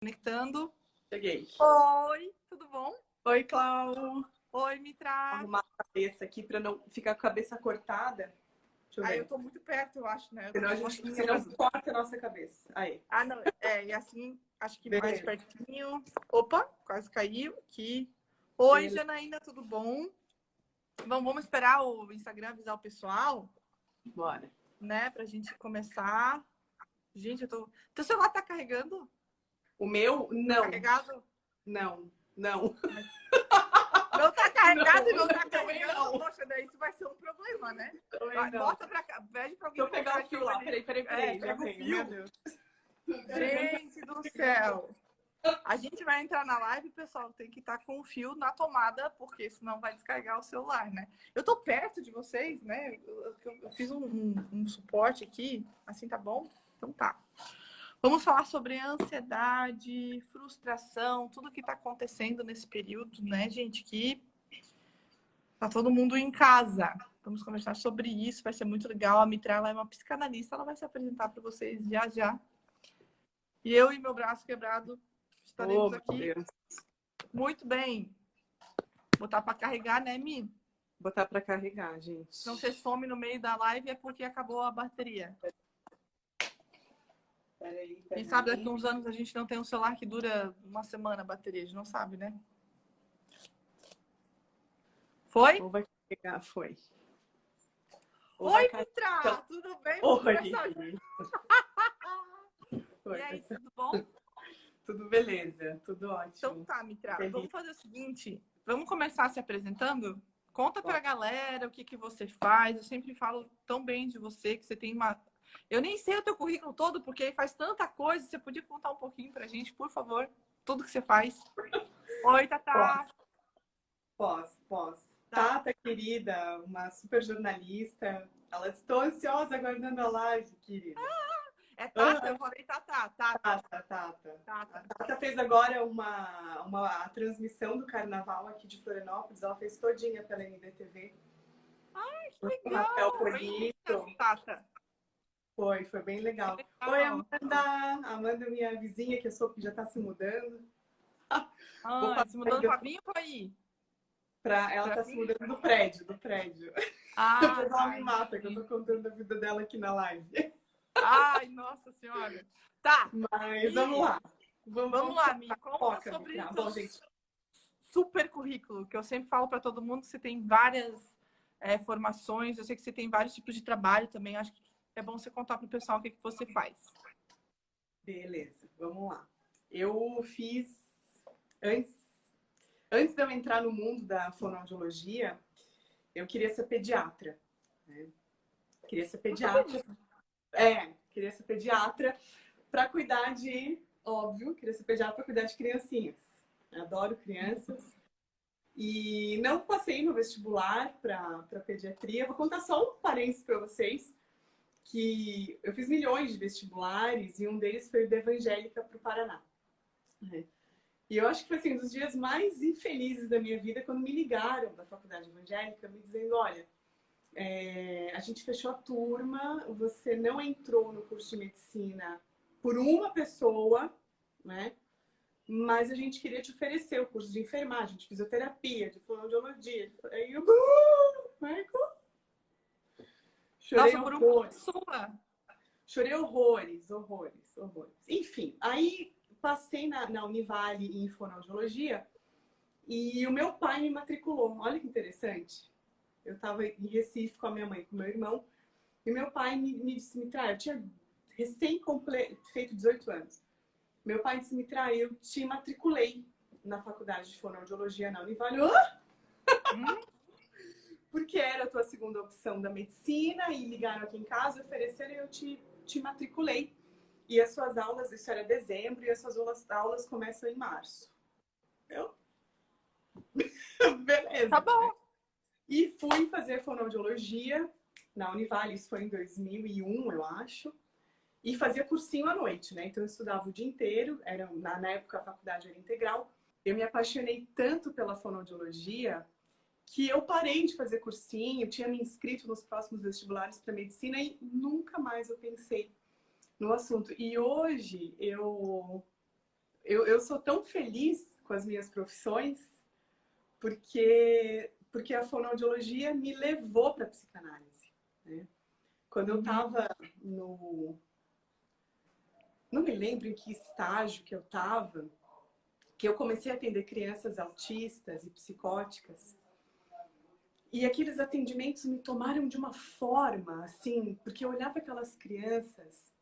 Conectando. Cheguei. Oi, tudo bom? Oi, Clau. Oi, Mitra. Arrumar a cabeça aqui para não ficar com a cabeça cortada. Deixa eu ver. Eu tô muito perto, eu acho, né? Senão corta a nossa cabeça. Aí. Ah, não. E assim, acho que mais Beleza. pertinho. Opa, quase caiu aqui. Oi, Beleza. Janaína, tudo bom? Vamos esperar o Instagram avisar o pessoal, Bora. né? Pra gente começar. Gente, Teu celular tá carregando? O meu? Tá Não. carregado? Não. Não tá carregado e não tá também carregando. não. Poxa, daí isso vai ser um problema, né? Também não. Bota pra cá, pede pra alguém. Deixa eu pegar o fio lá. Peraí. Já pega o venho. fio. Meu Deus. Gente do céu. A gente vai entrar na live, pessoal, tem que estar com o fio na tomada, porque senão vai descarregar o celular, né? Eu tô perto de vocês, né? Eu fiz um suporte aqui, assim tá bom? Então tá. Vamos falar sobre ansiedade, frustração, tudo que tá acontecendo nesse período, né, gente? Que tá todo mundo em casa. Vamos conversar sobre isso, vai ser muito legal. A Mitra, ela é uma psicanalista, ela vai se apresentar para vocês já já. E eu e meu braço quebrado estaremos aqui. Deus. Muito bem. Botar para carregar, né, Mi? Botar para carregar, gente. Se não você some no meio da live é porque acabou a bateria. Peraí. Quem sabe daqui a uns anos a gente não tem um celular que dura uma semana a bateria, a gente não sabe, né? Foi? Ou vai carregar? Foi. Oi, Mitra! Tudo bem? Oi. E aí, tudo bom? Tudo beleza, tudo ótimo. Então tá, Mitra. Vamos fazer o seguinte, vamos começar se apresentando? Conta pra galera o que você faz. Eu sempre falo tão bem de você, que você tem uma... Eu nem sei o teu currículo todo, porque faz tanta coisa. Você podia contar um pouquinho pra gente, por favor? Tudo que você faz. Oi, Tatá. Posso. Tata, querida, uma super jornalista. Ela estou ansiosa aguardando a live, querida. É Tata? Eu falei Tatá. Tata. A Tata fez agora uma transmissão do carnaval aqui de Florianópolis. Ela fez todinha pela NDTV. Ai, que legal! Rafael Polito. Tata. Foi bem legal. Oi, Amanda. Amanda, minha vizinha, que eu soube que já está se mudando. Se mudando pra vir ou pra ir? Ela está se mudando do prédio. Depois ela me mata, que eu tô contando a vida dela aqui na live. Ai, nossa senhora. Tá. Mas vamos lá. Vamos lá, Mi. Conta sobre o teu super currículo, que eu sempre falo para todo mundo que você tem várias formações. Eu sei que você tem vários tipos de trabalho também. Acho que é bom você contar para o pessoal o que você faz. Beleza, vamos lá. Eu fiz... Antes de eu entrar no mundo da fonoaudiologia, eu queria ser pediatra. Né? Queria ser pediatra para cuidar de... Óbvio, queria ser pediatra para cuidar de criancinhas. Adoro crianças. E não passei no vestibular para pediatria. Vou contar só um parênteses para vocês, que eu fiz milhões de vestibulares e um deles foi o da Evangélica para o Paraná. E eu acho que foi assim, um dos dias mais infelizes da minha vida quando me ligaram da Faculdade Evangélica me dizendo, olha, a gente fechou a turma, você não entrou no curso de medicina por uma pessoa, né? Mas a gente queria te oferecer o curso de enfermagem, de fisioterapia, de fonoaudiologia. Aí eu... Chorei horrores. Chorei horrores. Enfim, aí passei na Univale em fonoaudiologia e o meu pai me matriculou. Olha que interessante. Eu estava em Recife com a minha mãe e com o meu irmão e meu pai me disse, Mitra, eu tinha feito 18 anos. Meu pai disse, Mitra, eu te matriculei na faculdade de fonoaudiologia na Univale. Porque era a tua segunda opção da medicina e ligaram aqui em casa, ofereceram e eu te matriculei. E as suas aulas, isso era dezembro, e as suas aulas começam em março. Beleza. Tá bom. E fui fazer fonoaudiologia na Univale, isso foi em 2001, eu acho. E fazia cursinho à noite, né? Então eu estudava o dia inteiro, na época a faculdade era integral. Eu me apaixonei tanto pela fonoaudiologia que eu parei de fazer cursinho, tinha me inscrito nos próximos vestibulares para medicina e nunca mais eu pensei no assunto. E hoje eu eu sou tão feliz com as minhas profissões porque a fonoaudiologia me levou para a psicanálise, né? Quando eu estava no... Não me lembro em que estágio que eu estava, que eu comecei a atender crianças autistas e psicóticas. E aqueles atendimentos me tomaram de uma forma, assim, porque eu olhava aquelas crianças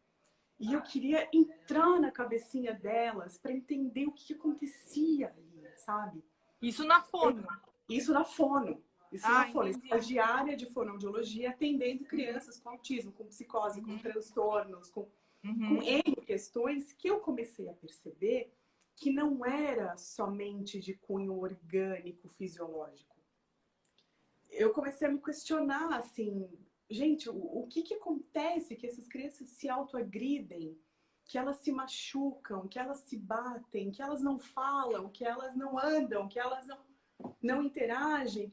e eu queria entrar na cabecinha delas para entender o que acontecia ali, sabe? Isso na fono. Isso na fono. Isso na fono. Entendi. Estagiária de fonoaudiologia atendendo crianças com autismo, com psicose, com transtornos, com N questões que eu comecei a perceber que não era somente de cunho orgânico, fisiológico. Eu comecei a me questionar, assim, gente, o que acontece que essas crianças se autoagridem, que elas se machucam, que elas se batem, que elas não falam, que elas não andam, que elas não interagem.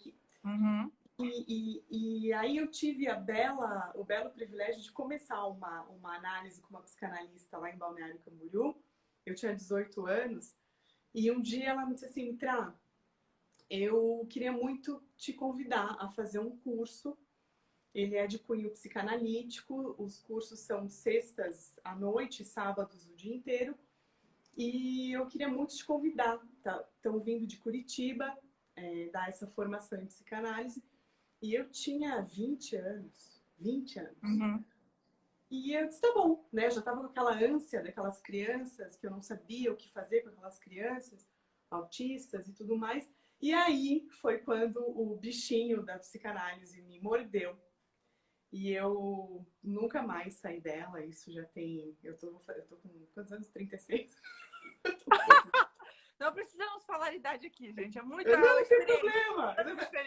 E aí eu tive o belo privilégio de começar uma análise com uma psicanalista lá em Balneário Camboriú. Eu tinha 18 anos e um dia ela me disse assim, Mitra, eu queria muito te convidar a fazer um curso. Ele é de cunho psicanalítico, os cursos são sextas à noite, sábados o dia inteiro. E eu queria muito te convidar, tá? Estão vindo de Curitiba, dar essa formação em psicanálise. E eu tinha 20 anos. E eu disse, tá bom, né? Eu já estava com aquela ânsia daquelas crianças, que eu não sabia o que fazer com aquelas crianças, autistas e tudo mais. E aí foi quando o bichinho da psicanálise me mordeu. E eu nunca mais saí dela. Isso já tem... Eu tô com quantos anos? 36? Não precisamos falar a idade aqui, gente. É muito Não tem problema.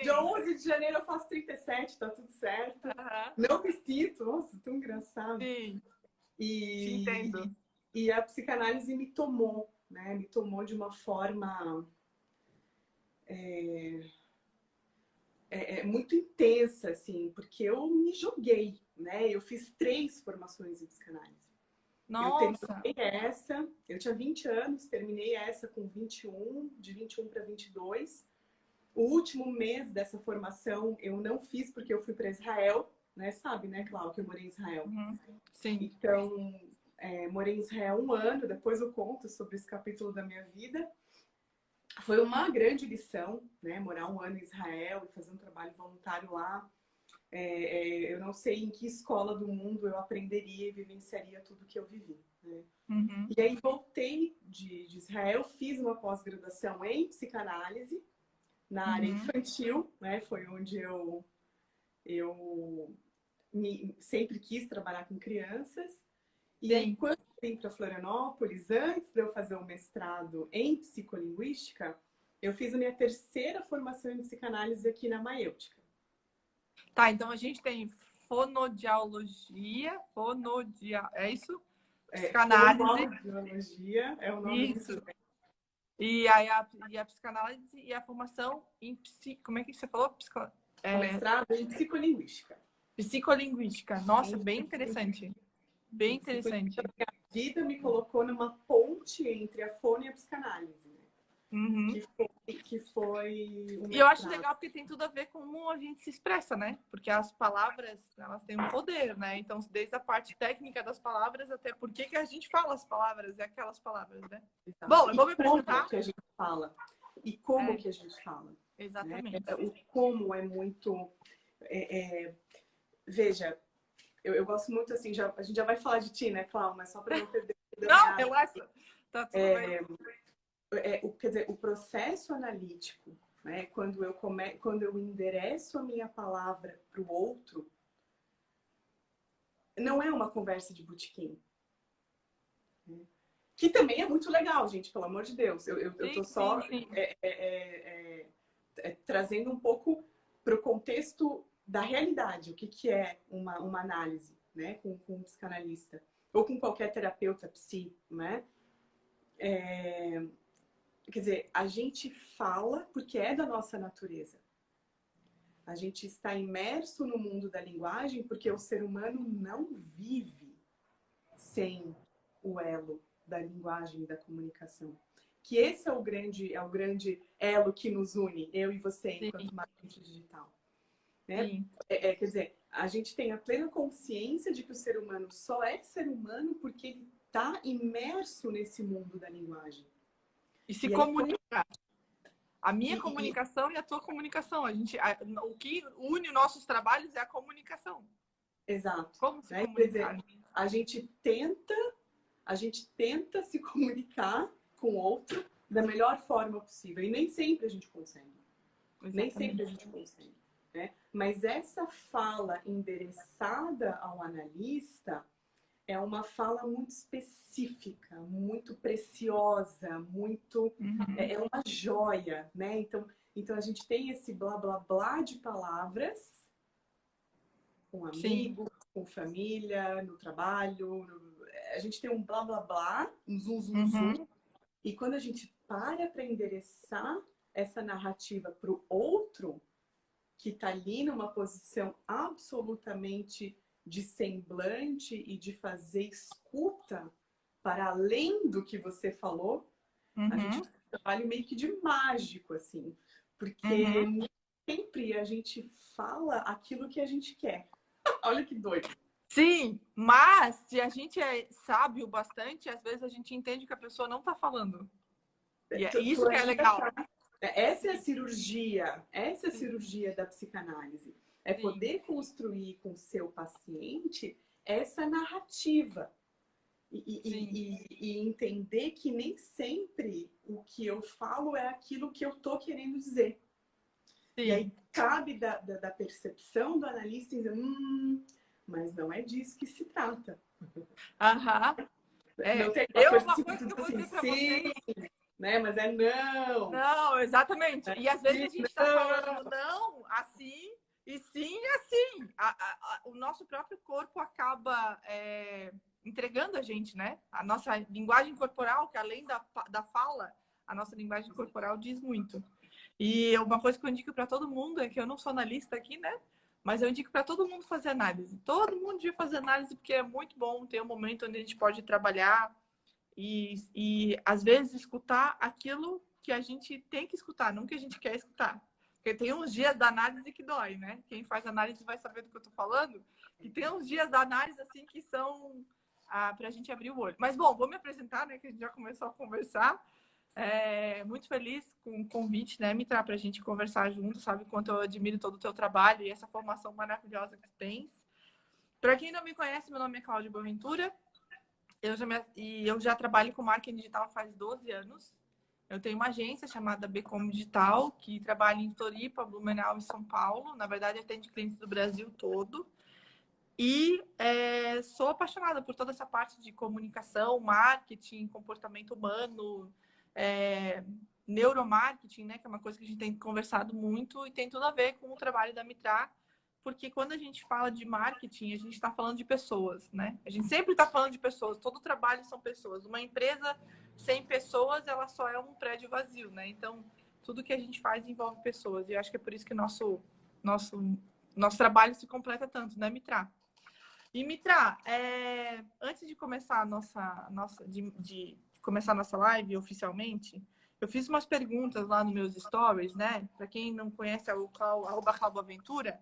Dia Dia 11 de janeiro eu faço 37, tá tudo certo. Não me sinto. Nossa, tão engraçado. Sim, te E, entendo. e a psicanálise me tomou, né? Me tomou de uma forma muito intensa, assim, porque eu me joguei, né? Eu fiz 3 formações em psicanálise. Nossa! Eu terminei essa, eu tinha 20 anos, terminei essa com 21, de 21 para 22. O último mês dessa formação eu não fiz porque eu fui para Israel, né? Sabe, né, Cláudia, que eu morei em Israel. Sim. Então, morei em Israel 1 ano, depois eu conto sobre esse capítulo da minha vida. Foi uma grande lição, né? Morar 1 ano em Israel e fazer um trabalho voluntário lá. Eu não sei em que escola do mundo eu aprenderia e vivenciaria tudo que eu vivi, né? E aí voltei de Israel, fiz uma pós-graduação em psicanálise na área infantil, né? Foi onde eu sempre quis trabalhar com crianças. E aí, quando eu vim para Florianópolis, antes de eu fazer o mestrado em psicolinguística, eu fiz a minha 3ª formação em psicanálise aqui na Maêutica. Tá, então a gente tem fonodiologia, é isso? Psicanálise. Fonoaudiologia é o nome isso. E a psicanálise e a formação em como é que você falou? O mestrado em psicolinguística. Psicolinguística. Nossa, bem interessante. Bem interessante. A vida me colocou numa ponte entre a fono e a psicanálise, né? Que foi e eu acho legal porque tem tudo a ver com como a gente se expressa, né? Porque as palavras, elas têm um poder, né? Então, desde a parte técnica das palavras até por que a gente fala as palavras e aquelas palavras, né? Exato. Bom, eu vou me apresentar. Como que a gente fala. E como que a gente fala. Exatamente. Né? O como é muito... Veja, eu gosto muito, assim, a gente já vai falar de ti, né, Cláudia? Mas só para não perder... Não, relaxa. Tá tudo bem. Quer dizer, o processo analítico, né, quando eu endereço a minha palavra para o outro, não é uma conversa de botequim. Que também é muito legal, gente, pelo amor de Deus. Eu tô só trazendo um pouco para o contexto da realidade, o que é uma análise, né, com um psicanalista, ou com qualquer terapeuta psi, né? Quer dizer, a gente fala porque é da nossa natureza. A gente está imerso no mundo da linguagem porque o ser humano não vive sem o elo da linguagem e da comunicação. Que esse é o grande elo que nos une, eu e você, enquanto marketing digital. Né? Quer dizer, a gente tem a plena consciência de que o ser humano só é ser humano porque ele está imerso nesse mundo da linguagem. E se comunica. A minha comunicação e a tua comunicação. O que une nossos trabalhos é a comunicação. Exato. Como se comunicar? Quer dizer, a gente tenta se comunicar com o outro da melhor forma possível. E nem sempre a gente consegue. Exatamente. Nem sempre a gente consegue. Né? Mas essa fala endereçada ao analista é uma fala muito específica, muito preciosa, muito é uma joia, né? Então a gente tem esse blá blá blá de palavras com amigo, com família, no trabalho, a gente tem um blá blá blá, um zum zum zum, e quando a gente para endereçar essa narrativa para o outro que está ali numa posição absolutamente de semblante e de fazer escuta para além do que você falou, a gente tem um trabalho meio que de mágico, assim. Porque nem sempre a gente fala aquilo que a gente quer. Olha que doido. Sim, mas se a gente é sábio bastante, às vezes a gente entende que a pessoa não está falando. E é isso que é legal. Essa é a cirurgia da psicanálise. É poder construir com o seu paciente essa narrativa. E entender que nem sempre o que eu falo é aquilo que eu tô querendo dizer. Sim. E aí cabe da percepção do analista dizer, mas não é disso que se trata. Não tem uma coisa que eu vou dizer pra vocês. Né? Mas é não. Não, exatamente. E às vezes a gente está falando não, assim, e sim, assim. O nosso próprio corpo acaba entregando a gente, né? A nossa linguagem corporal, que além da fala, a nossa linguagem corporal diz muito. E uma coisa que eu indico para todo mundo é que eu não sou analista aqui, né? Mas eu indico para todo mundo fazer análise. Todo mundo devia fazer análise porque é muito bom ter um momento onde a gente pode trabalhar e às vezes escutar aquilo que a gente tem que escutar, não que a gente quer escutar. Porque tem uns dias da análise que dói, né? Quem faz análise vai saber do que eu tô falando. E tem uns dias da análise, assim, que são pra gente abrir o olho. Mas, bom, vou me apresentar, né? Que a gente já começou a conversar. Muito feliz com o convite, né, Mitra, pra gente conversar junto. Sabe quanto eu admiro todo o teu trabalho e essa formação maravilhosa que tu tens. Para quem não me conhece, meu nome é Cláudia Boaventura. Eu já trabalho com marketing digital faz 12 anos. Eu tenho uma agência chamada Becom Digital, que trabalha em Floripa, Blumenau e São Paulo. Na verdade, atende clientes do Brasil todo. E sou apaixonada por toda essa parte de comunicação, marketing, comportamento humano, neuromarketing, né? Que é uma coisa que a gente tem conversado muito e tem tudo a ver com o trabalho da Mitra. Porque quando a gente fala de marketing, a gente está falando de pessoas, né? A gente sempre está falando de pessoas. Todo trabalho são pessoas. Uma empresa sem pessoas, ela só é um prédio vazio, né? Então, tudo que a gente faz envolve pessoas. E eu acho que é por isso que nosso trabalho se completa tanto, né, Mitra? E, Mitra, antes de começar de começar a nossa live oficialmente, eu fiz umas perguntas lá nos meus stories, né? Para quem não conhece, é o @ClauboAventura.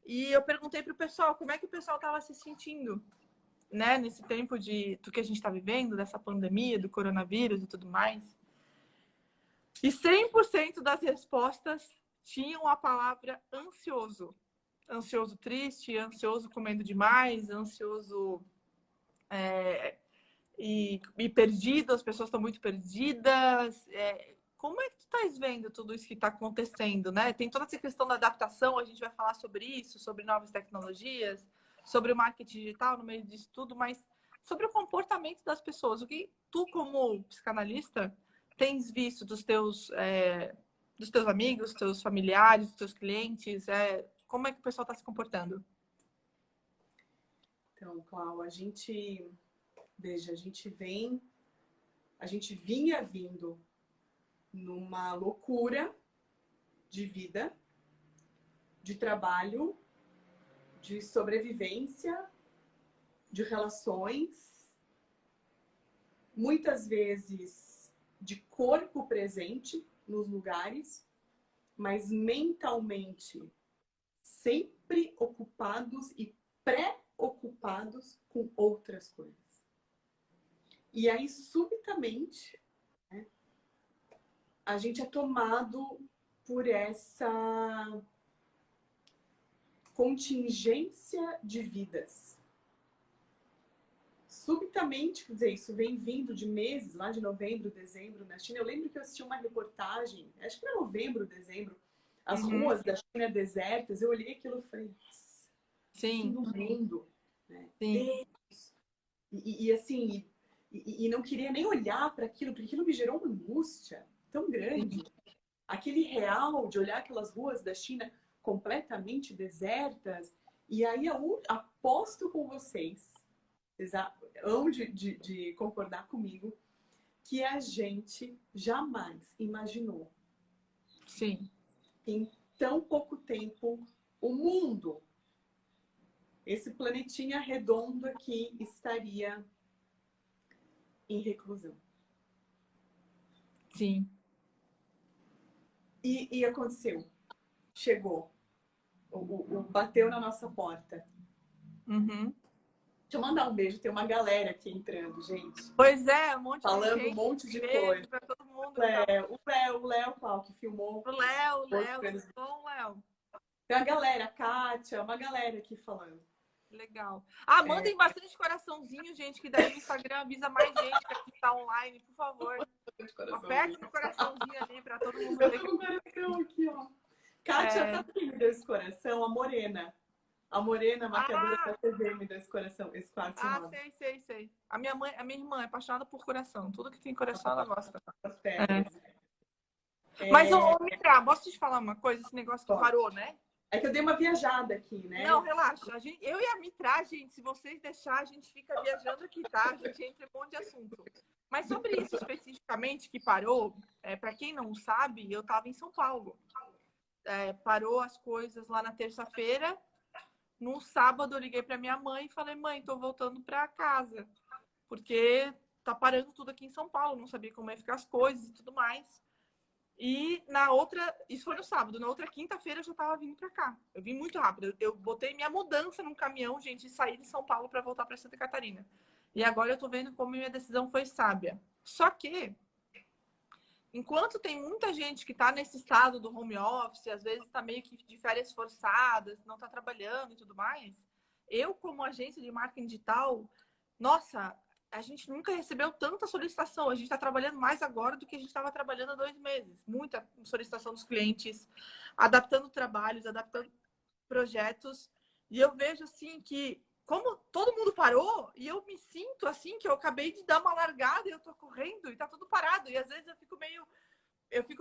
E eu perguntei para o pessoal como é que o pessoal estava se sentindo, né, nesse tempo do que a gente está vivendo, dessa pandemia, do coronavírus e tudo mais. E 100% das respostas tinham a palavra ansioso. Ansioso triste, ansioso comendo demais, ansioso e perdido, as pessoas estão muito perdidas. Como é que tu estás vendo tudo isso que está acontecendo, né? Tem toda essa questão da adaptação, a gente vai falar sobre isso, sobre novas tecnologias, sobre o marketing digital no meio disso tudo, mas sobre o comportamento das pessoas. O que tu, como psicanalista, tens visto dos teus amigos, dos teus familiares, dos teus clientes? Como é que o pessoal está se comportando? Então, Clau, a gente vinha vindo numa loucura de vida, de trabalho, de sobrevivência, de relações, muitas vezes de corpo presente nos lugares, mas mentalmente sempre ocupados e preocupados com outras coisas. E aí, subitamente, né, a gente é tomado por essa contingência de vidas. Subitamente, quer dizer, isso vem vindo de meses, lá de novembro, dezembro, na China. Eu lembro que eu assisti uma reportagem, acho que era novembro, dezembro, as ruas da China desertas. Eu olhei aquilo e falei, nossa, fim do mundo, né? Deus. E assim, e não queria nem olhar para aquilo, porque aquilo me gerou uma angústia tão grande. Aquele real de olhar aquelas ruas da China completamente desertas. E aí eu aposto com vocês hão de concordar comigo, que a gente jamais imaginou Sim. em tão pouco tempo o mundo, esse planetinha redondo aqui, estaria em reclusão. Sim. E aconteceu. Chegou. Bateu na nossa porta. Uhum. Deixa eu mandar um beijo. Tem uma galera aqui entrando, gente. Pois é, um monte falando de gente. Um monte de Beijo coisa. pra todo mundo. O Léo, Cláudio, que filmou. O Léo, tudo bom, Léo? Tem uma galera, a Kátia, uma galera aqui falando. Legal. Mandem bastante coraçãozinho, gente, que daí o Instagram avisa mais gente que está online, por favor. Aperta no coraçãozinho ali pra todo mundo ver. Eu tô com o coração aqui, ó. Kátia, sabe quem me deu esse coração? A Morena. A Morena, maquiadora da TV, me deu esse coração, esse quarto. Sei. A minha irmã é apaixonada por coração. Tudo que tem coração, ela gosta. Mas, Mitra, posso te falar uma coisa? Esse negócio que parou, né? É que eu dei uma viajada aqui, né? Não, relaxa. Eu e a Mitra, gente, se vocês deixarem, a gente fica viajando aqui, tá? A gente entra em um monte de assunto. Mas sobre isso especificamente que parou, para quem não sabe, eu estava em São Paulo. Parou as coisas lá na terça-feira. No sábado eu liguei para minha mãe e falei, mãe, tô voltando para casa. Porque tá parando tudo aqui em São Paulo. Não sabia como ia ficar as coisas e tudo mais. E na outra, isso foi no sábado, na outra quinta-feira eu já tava vindo pra cá. Eu vim muito rápido. Eu botei minha mudança num caminhão, gente, e saí de São Paulo para voltar para Santa Catarina. E agora eu tô vendo como minha decisão foi sábia. Só que, enquanto tem muita gente que tá nesse estado do home office, às vezes tá meio que de férias forçadas, não tá trabalhando e tudo mais, eu, como agência de marketing digital, nossa, a gente nunca recebeu tanta solicitação. A gente está trabalhando mais agora do que a gente estava trabalhando há 2 meses. Muita solicitação dos clientes, adaptando trabalhos, adaptando projetos. E eu vejo assim que, como todo mundo parou, e eu me sinto assim, que eu acabei de dar uma largada e eu tô correndo e tá tudo parado. E às vezes eu fico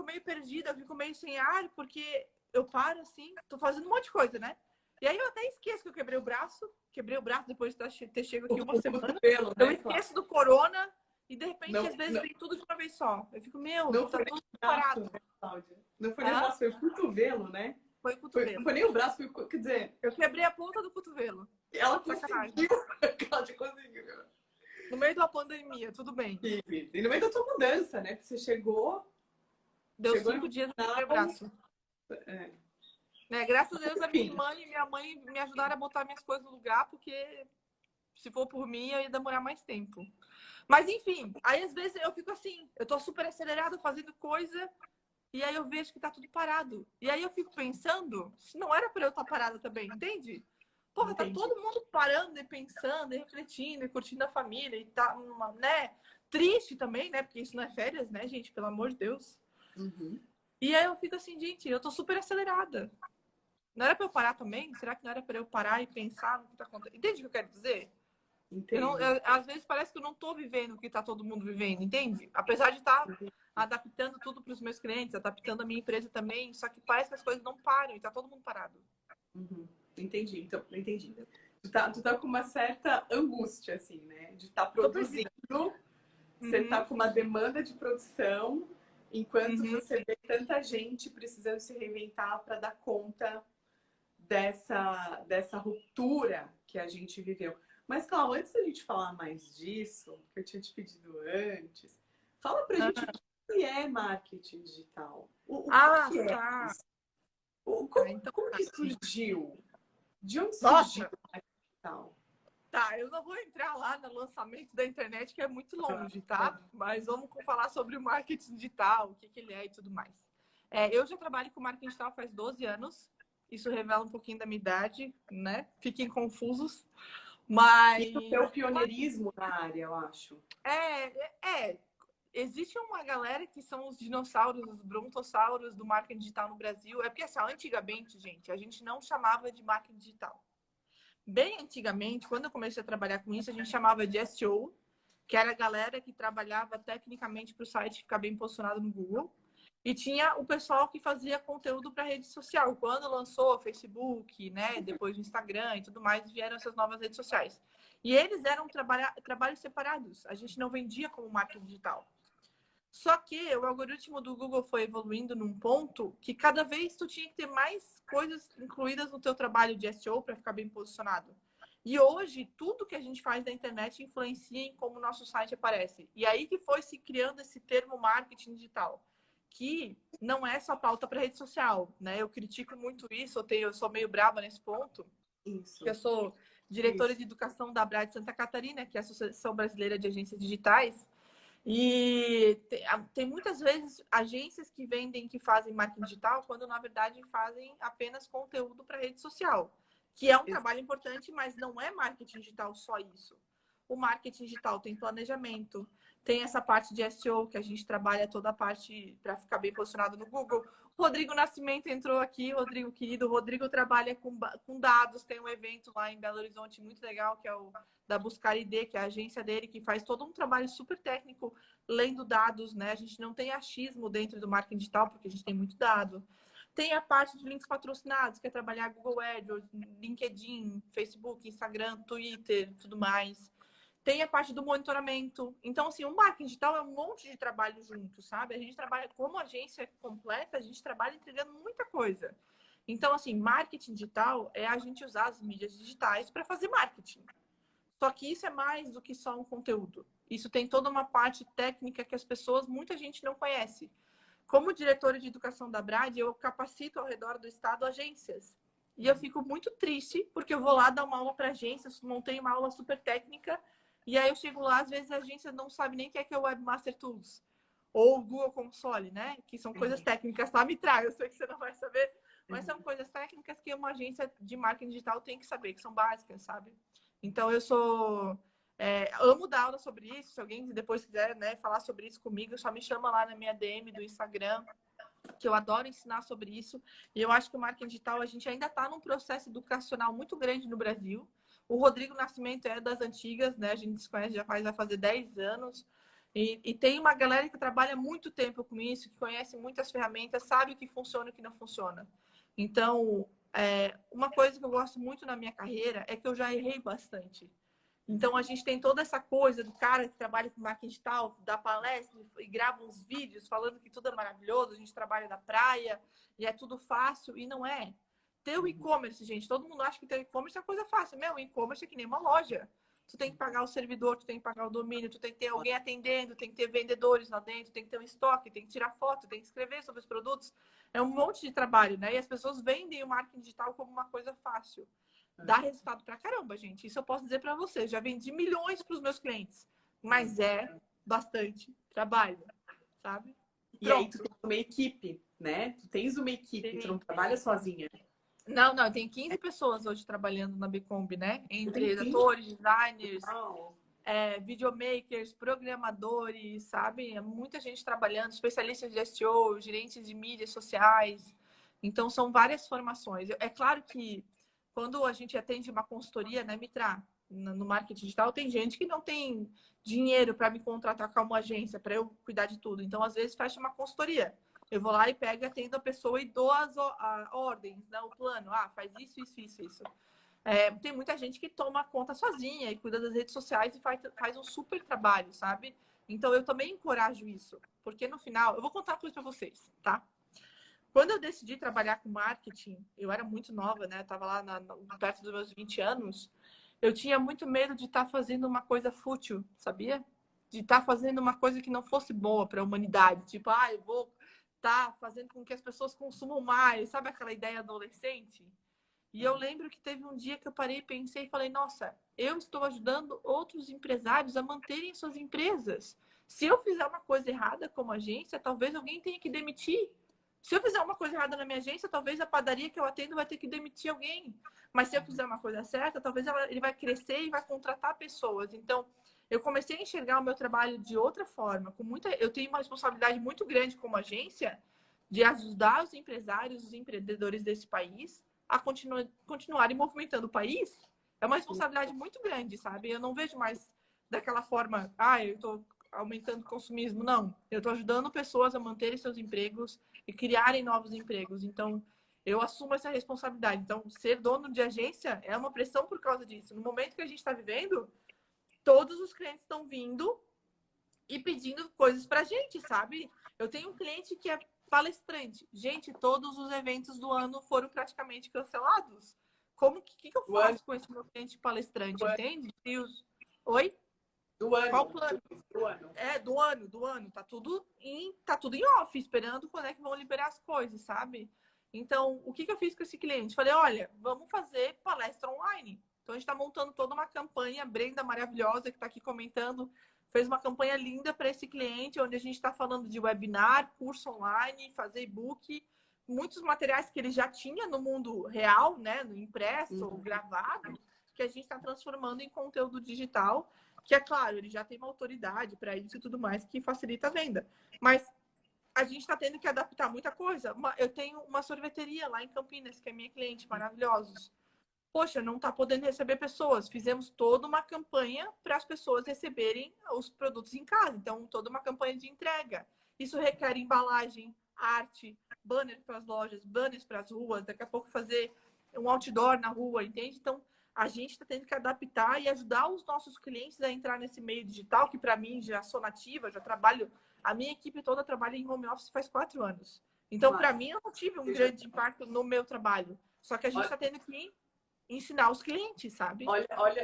meio perdida, eu fico meio sem ar, porque eu paro assim, tô fazendo um monte de coisa, né? E aí eu até esqueço que eu quebrei o braço depois de ter chegado aqui uma semana. Eu esqueço do corona e de repente, às vezes, vem tudo de uma vez só. Eu fico, não tá foi tudo parado. Né, Cláudia? Não foi nem o braço, foi o cotovelo, né? Foi o cotovelo. Não foi nem o braço, quer dizer... Eu quebrei a ponta do cotovelo. Ela conseguiu. Cláudia conseguiu. No meio da pandemia, tudo bem. E no meio da tua mudança, né? Porque você chegou... Deu 5 dias eu quebrei o braço. Graças a Deus, a minha irmã e minha mãe me ajudaram a botar minhas coisas no lugar, porque se for por mim, eu ia demorar mais tempo. Mas, enfim, aí às vezes eu fico assim, eu tô super acelerada fazendo coisa, e aí eu vejo que tá tudo parado. E aí eu fico pensando, se não era pra eu estar parada também, entende? Porra, tá todo mundo parando e pensando, e refletindo, e curtindo a família, e tá, né? Triste também, né? Porque isso não é férias, né, gente? Pelo amor de Deus. Uhum. E aí eu fico assim, gente, eu tô super acelerada. Não era pra eu parar também? Será que não era pra eu parar e pensar no que tá acontecendo? Entende o que eu quero dizer? Às vezes parece que eu não tô vivendo o que tá todo mundo vivendo, entende? Apesar de estar adaptando tudo para os meus clientes, adaptando a minha empresa também, só que parece que as coisas não param e tá todo mundo parado. Uhum. Entendi, então, entendi. Tu tá com uma certa angústia, assim, né? De estar produzindo, você tá com uma demanda de produção, enquanto você vê tanta gente precisando se reinventar para dar conta dessa ruptura que a gente viveu. Mas, Cláudia, antes da gente falar mais disso, que eu tinha te pedido antes, fala pra gente o que é marketing digital. O que é Tá. isso? Como, Então, como que surgiu? De onde surgiu nossa, o marketing digital? tá, eu não vou entrar lá no lançamento da internet, que é muito longe, tá? Mas vamos falar sobre o marketing digital, o que ele é e tudo mais. Eu já trabalho com marketing digital faz 12 anos. Isso revela um pouquinho da minha idade, né? Fiquem confusos. Mas E o teu pioneirismo na área, eu acho. existe uma galera que são os dinossauros, os brontossauros do marketing digital no Brasil. É porque, assim, antigamente, gente, a gente não chamava de marketing digital. Bem antigamente, quando eu comecei a trabalhar com isso, a gente chamava de SEO, que era a galera que trabalhava tecnicamente para o site ficar bem posicionado no Google. E tinha o pessoal que fazia conteúdo para rede social. Quando lançou o Facebook, né, depois o Instagram e tudo mais, vieram essas novas redes sociais. E eles eram trabalhos separados. A gente não vendia como marketing digital. Só que o algoritmo do Google foi evoluindo num ponto que cada vez tu tinha que ter mais coisas incluídas no teu trabalho de SEO para ficar bem posicionado. E hoje, tudo que a gente faz na internet influencia em como o nosso site aparece. E aí que foi se criando esse termo marketing digital, que não é só pauta para rede social, né? Eu critico muito isso, eu sou meio brava nesse ponto. Isso. Eu sou diretora de educação da ABRAD Santa Catarina, que é a Associação Brasileira de Agências Digitais. E tem muitas vezes agências que vendem, que fazem marketing digital, quando na verdade fazem apenas conteúdo para rede social, que é um trabalho importante, mas não é marketing digital só isso. O marketing digital tem planejamento, tem essa parte de SEO, que a gente trabalha toda a parte para ficar bem posicionado no Google. O Rodrigo Nascimento entrou aqui, Rodrigo querido. O Rodrigo trabalha com dados, tem um evento lá em Belo Horizonte muito legal, que é o da Buscar ID, que é a agência dele, que faz todo um trabalho super técnico, lendo dados, né? A gente não tem achismo dentro do marketing digital, porque a gente tem muito dado. Tem a parte de links patrocinados, que é trabalhar Google AdWords, LinkedIn, Facebook, Instagram, Twitter, tudo mais. Tem a parte do monitoramento. Então, assim, o marketing digital é um monte de trabalho junto, sabe? A gente trabalha como agência completa, a gente trabalha entregando muita coisa. Então, assim, marketing digital é a gente usar as mídias digitais para fazer marketing. Só que isso é mais do que só um conteúdo. Isso tem toda uma parte técnica que as pessoas, muita gente não conhece. Como diretora de educação da Brad, eu capacito ao redor do estado agências. E eu fico muito triste, porque eu vou lá dar uma aula para agências, montei uma aula super técnica, e aí eu chego lá, às vezes a agência não sabe nem o que é o Webmaster Tools. Ou o Google Console, né? Que são coisas técnicas. Lá me traz, eu sei que você não vai saber, mas são coisas técnicas que uma agência de marketing digital tem que saber, que são básicas, sabe? Então, eu amo dar aula sobre isso. Se alguém depois quiser, né, falar sobre isso comigo, só me chama lá na minha DM do Instagram, que eu adoro ensinar sobre isso. E eu acho que o marketing digital, a gente ainda está num processo educacional muito grande no Brasil. O Rodrigo Nascimento é das antigas, né? A gente se conhece vai fazer 10 anos. E tem uma galera que trabalha muito tempo com isso, que conhece muitas ferramentas, sabe o que funciona e o que não funciona. Então, uma coisa que eu gosto muito na minha carreira é que eu já errei bastante. Então, a gente tem toda essa coisa do cara que trabalha com marketing digital, dá palestra e grava uns vídeos falando que tudo é maravilhoso, a gente trabalha na praia e é tudo fácil, e não é. Ter o e-commerce, gente, todo mundo acha que ter e-commerce é coisa fácil. Meu, o e-commerce é que nem uma loja. Tu tem que pagar o servidor, tu tem que pagar o domínio, tu tem que ter alguém atendendo, tem que ter vendedores lá dentro, tem que ter um estoque, tem que tirar foto, tem que escrever sobre os produtos. É um monte de trabalho, né? E as pessoas vendem o marketing digital como uma coisa fácil. Dá resultado pra caramba, gente. Isso eu posso dizer pra você. Já vendi milhões pros meus clientes. Mas é bastante trabalho, sabe? E aí tu tens uma equipe, né? Tu tens uma equipe, tu não trabalha sozinha. Não, tem 15 pessoas hoje trabalhando na Bcombi, né? Entre Tem 15? redatores, designers, Uau. videomakers, programadores, sabe? Muita gente trabalhando, especialistas de SEO, gerentes de mídias sociais. Então, são várias formações. É claro que quando a gente atende uma consultoria, né, Mitra, no marketing digital, tem gente que não tem dinheiro para me contratar como agência, para eu cuidar de tudo. Então, às vezes, fecha uma consultoria. Eu vou lá e pego, atendo a pessoa e dou as ordens, né, o plano. Ah, faz isso, isso, isso, isso. Tem muita gente que toma conta sozinha e cuida das redes sociais e faz um super trabalho, sabe? Então, eu também encorajo isso. Porque no final, eu vou contar uma coisa para vocês, tá? Quando eu decidi trabalhar com marketing, eu era muito nova, né? Eu tava lá perto dos meus 20 anos. eu tinha muito medo de estar fazendo uma coisa fútil, sabia? De estar fazendo uma coisa que não fosse boa para a humanidade. Tipo, eu vou estar fazendo com que as pessoas consumam mais. Sabe aquela ideia adolescente? E eu lembro que teve um dia que eu parei, pensei e falei, nossa, eu estou ajudando outros empresários a manterem suas empresas. Se eu fizer uma coisa errada como agência, talvez alguém tenha que demitir. Se eu fizer uma coisa errada na minha agência, talvez a padaria que eu atendo vai ter que demitir alguém. Mas se eu fizer uma coisa certa, talvez ele vai crescer e vai contratar pessoas. Então, eu comecei a enxergar o meu trabalho de outra forma. Eu tenho uma responsabilidade muito grande como agência de ajudar os empresários, os empreendedores desse país a continuarem movimentando o país. É uma responsabilidade muito grande, sabe? Eu não vejo mais daquela forma, eu estou aumentando o consumismo. Não, eu estou ajudando pessoas a manterem seus empregos e criarem novos empregos. Então, eu assumo essa responsabilidade. Então, ser dono de agência é uma pressão por causa disso. No momento que a gente está vivendo, todos os clientes estão vindo e pedindo coisas para a gente, sabe? Eu tenho um cliente que é palestrante. Gente, todos os eventos do ano foram praticamente cancelados. Como que eu faço com esse meu cliente palestrante, entende? Oi? Do ano. Qual plano? Do ano. Do ano. Tá tudo em off, esperando quando é que vão liberar as coisas, sabe? Então, o que eu fiz com esse cliente? Falei, olha, vamos fazer palestra online. Então, a gente está montando toda uma campanha. A Brenda, maravilhosa, que está aqui comentando, fez uma campanha linda para esse cliente, onde a gente está falando de webinar, curso online, fazer e-book, muitos materiais que ele já tinha no mundo real, né, no impresso ou gravado, que a gente está transformando em conteúdo digital, que é claro, ele já tem uma autoridade para isso e tudo mais, que facilita a venda. Mas a gente está tendo que adaptar muita coisa. Eu tenho uma sorveteria lá em Campinas, que é minha cliente, maravilhosos. Poxa, não está podendo receber pessoas. Fizemos toda uma campanha para as pessoas receberem os produtos em casa. Então, toda uma campanha de entrega. Isso requer embalagem, arte, banner para as lojas, banners para as ruas, daqui a pouco fazer um outdoor na rua, entende? Então, a gente está tendo que adaptar e ajudar os nossos clientes a entrar nesse meio digital, que para mim já sou nativa, já trabalho, a minha equipe toda trabalha em home office faz 4 anos. Então, para mim, eu não tive um grande impacto no meu trabalho. Só que a gente está tendo que ensinar os clientes, sabe?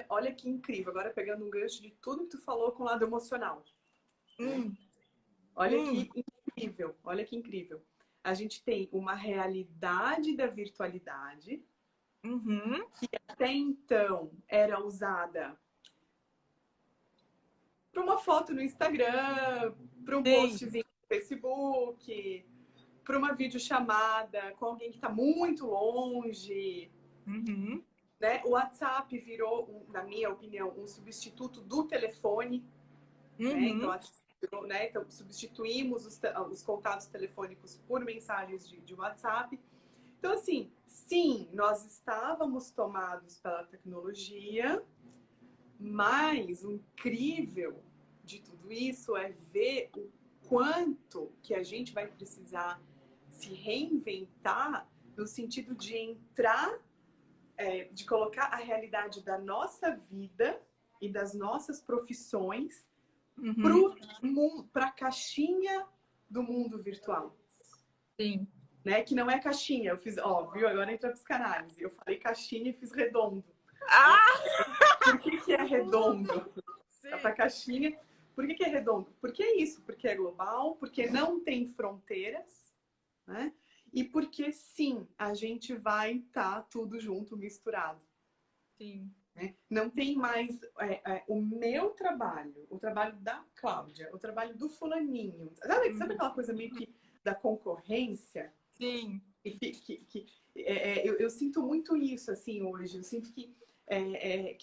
Olha que incrível. Agora pegando um gancho de tudo que tu falou com o lado emocional. Olha que incrível. Olha que incrível. A gente tem uma realidade da virtualidade que até então era usada para uma foto no Instagram, para um postzinho no Facebook, para uma videochamada com alguém que está muito longe. Né? O WhatsApp virou, na minha opinião, um substituto do telefone. Né? Então, substituímos os contatos telefônicos por mensagens de WhatsApp. Então, assim, sim, nós estávamos tomados pela tecnologia, mas o incrível de tudo isso é ver o quanto que a gente vai precisar se reinventar no sentido de entrar, de colocar a realidade da nossa vida e das nossas profissões para a caixinha do mundo virtual. Sim. Né? Que não é caixinha. Eu fiz, viu? Agora entra a psicanálise. Eu falei caixinha e fiz redondo. Por que é redondo? Para caixinha. Por que é redondo? Porque é isso. Porque é global. Porque não tem fronteiras. Né? E porque, sim, a gente vai estar tudo junto, misturado. Sim. Né? Não tem mais o meu trabalho, o trabalho da Cláudia, o trabalho do fulaninho. Sabe aquela coisa meio que da concorrência? Sim. Eu sinto muito isso assim hoje. Eu sinto que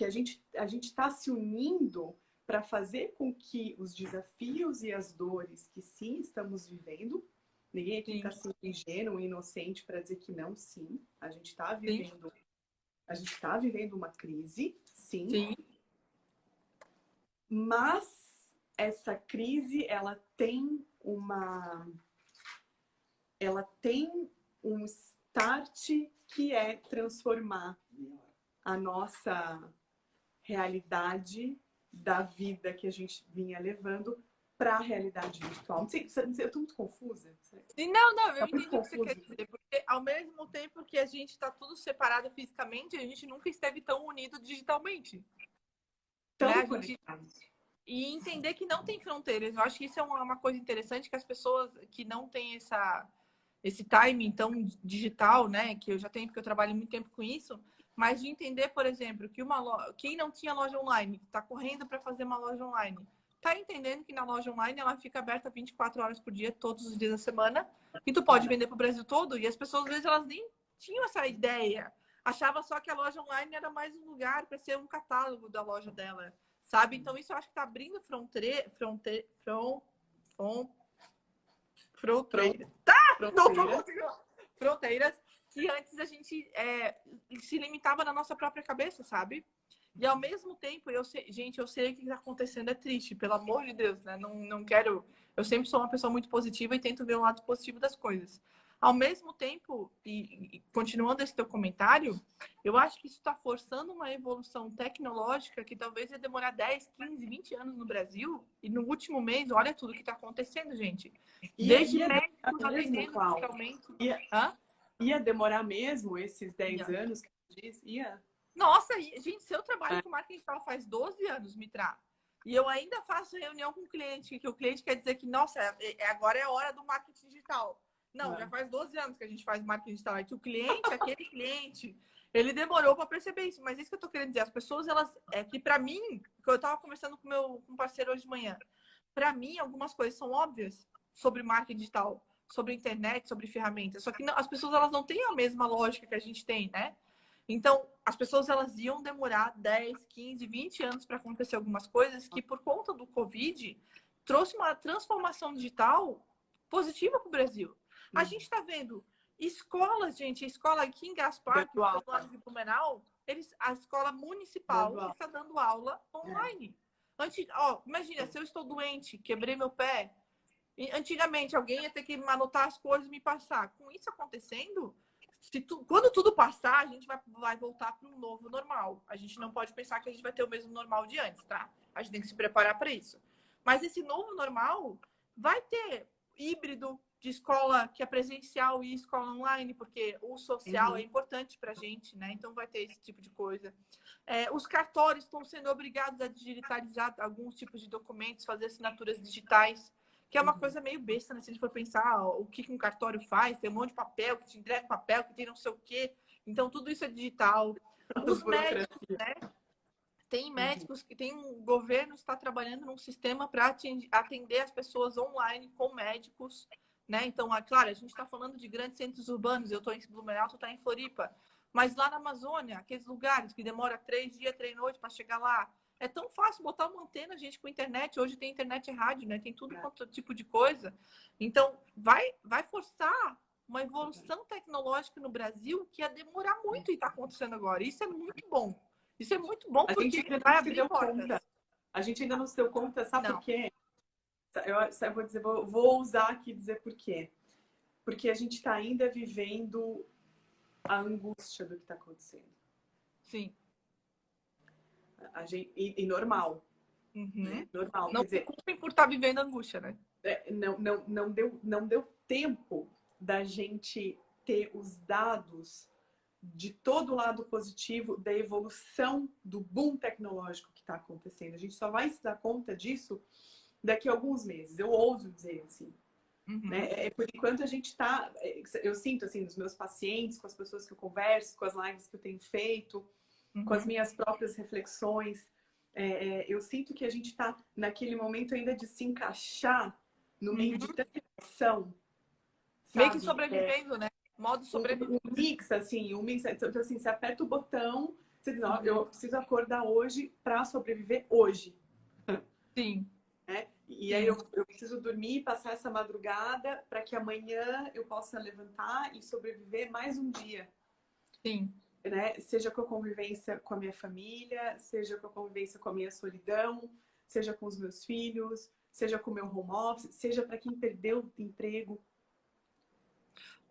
a gente está se unindo para fazer com que os desafios e as dores que sim estamos vivendo, ninguém aqui está sendo ingênuo e inocente para dizer que não, sim, a gente está vivendo. A gente está vivendo uma crise, sim. Mas essa crise, ela tem um start que é transformar a nossa realidade da vida que a gente vinha levando para a realidade virtual? Não sei, eu estou muito confusa. Não, eu Tá muito entendi o que você quer confuso. dizer. Porque ao mesmo tempo que a gente está tudo separado fisicamente, a gente nunca esteve tão unido digitalmente. Tão Né? A gente... conectados. E entender que não tem fronteiras. Eu acho que isso é uma coisa interessante que as pessoas que não têm esse timing tão digital, né? Que eu já tenho, porque eu trabalho muito tempo com isso, mas de entender, por exemplo, que quem não tinha loja online, está correndo para fazer uma loja online, está entendendo que na loja online ela fica aberta 24 horas por dia, todos os dias da semana, e tu pode vender para o Brasil todo, e as pessoas, às vezes, elas nem tinham essa ideia. Achava só que a loja online era mais um lugar para ser um catálogo da loja dela. Sabe? Então, isso eu acho que está abrindo fronteiras. Fronteiras que antes a gente se limitava na nossa própria cabeça, sabe? E ao mesmo tempo, eu sei o que está acontecendo é triste, pelo amor de Deus, né? Não quero. Eu sempre sou uma pessoa muito positiva e tento ver o lado positivo das coisas. Ao mesmo tempo, e continuando esse teu comentário, eu acho que isso está forçando uma evolução tecnológica que talvez ia demorar 10, 15, 20 anos no Brasil. E no último mês, olha tudo que está acontecendo, gente. Desde médicos atendendo digitalmente. Ia demorar mesmo esses 10 anos que você disse? Ia. Nossa, gente, se eu trabalho com marketing digital faz 12 anos, Mitra, e eu ainda faço reunião com o cliente, que o cliente quer dizer que, nossa, agora é a hora do marketing digital. Não, já faz 12 anos que a gente faz marketing digital. É que o cliente, aquele cliente, ele demorou para perceber isso. Mas isso que eu tô querendo dizer, as pessoas, elas... É que para mim, que eu tava conversando com um parceiro hoje de manhã, para mim, algumas coisas são óbvias sobre marketing digital, sobre internet, sobre ferramentas. Só que não, as pessoas, elas não têm a mesma lógica que a gente tem, né? Então, as pessoas, elas iam demorar 10, 15, 20 anos para acontecer algumas coisas que, por conta do Covid, trouxe uma transformação digital positiva para o Brasil. A gente está vendo escolas, gente, a escola aqui em Gaspar, que é do lado de Blumenau, a escola municipal está dando aula online. Imagina, se eu estou doente, quebrei meu pé, antigamente alguém ia ter que anotar as coisas e me passar. Com isso acontecendo, quando tudo passar, a gente vai voltar para um novo normal. A gente não pode pensar que a gente vai ter o mesmo normal de antes, tá? A gente tem que se preparar para isso. Mas esse novo normal vai ter híbrido de escola que é presencial e escola online, porque o social é importante para a gente, né? Então vai ter esse tipo de coisa. Os cartórios estão sendo obrigados a digitalizar alguns tipos de documentos, fazer assinaturas digitais, que é uma coisa meio besta, né? Se a gente for pensar o que um cartório faz, tem um monte de papel, que te entrega papel, que tem não sei o quê. Então, tudo isso é digital. Os médicos, né? Tem médicos que o governo está trabalhando num sistema para atender as pessoas online com médicos, né? Então, claro, a gente está falando de grandes centros urbanos. Eu estou em Blumenau, tu está em Floripa. Mas lá na Amazônia, aqueles lugares que demora 3 dias, 3 noites para chegar lá, é tão fácil botar uma antena, gente, com internet. Hoje tem internet e rádio, né? Tem tudo quanto tipo de coisa. Então, vai forçar uma evolução tecnológica no Brasil que ia demorar muito e está acontecendo agora. Isso é muito bom. Isso é muito bom porque vai abrir portas. A gente ainda não se deu conta, sabe por quê? Eu vou dizer, vou ousar aqui dizer por quê. Porque a gente está ainda vivendo a angústia do que está acontecendo. Sim. E normal. Né? Normal. Não se culpem por estar vivendo angústia, né? Não deu tempo da gente ter os dados de todo o lado positivo da evolução do boom tecnológico que está acontecendo. A gente só vai se dar conta disso daqui a alguns meses. Eu ouso dizer assim. Né? Por enquanto a gente está... Eu sinto assim nos meus pacientes, com as pessoas que eu converso, com as lives que eu tenho feito, com as minhas próprias reflexões. Eu sinto que a gente está naquele momento ainda de se encaixar no meio de tanta emoção. Meio que sobrevivendo, né? Modo sobrevivendo. Um mix. Então, assim, você aperta o botão, você diz, eu preciso acordar hoje para sobreviver hoje. Sim. E aí eu preciso dormir, passar essa madrugada para que amanhã eu possa levantar e sobreviver mais um dia. Sim. Né? Seja com a convivência com a minha família, seja com a convivência com a minha solidão, seja com os meus filhos, seja com o meu home office, seja para quem perdeu o emprego.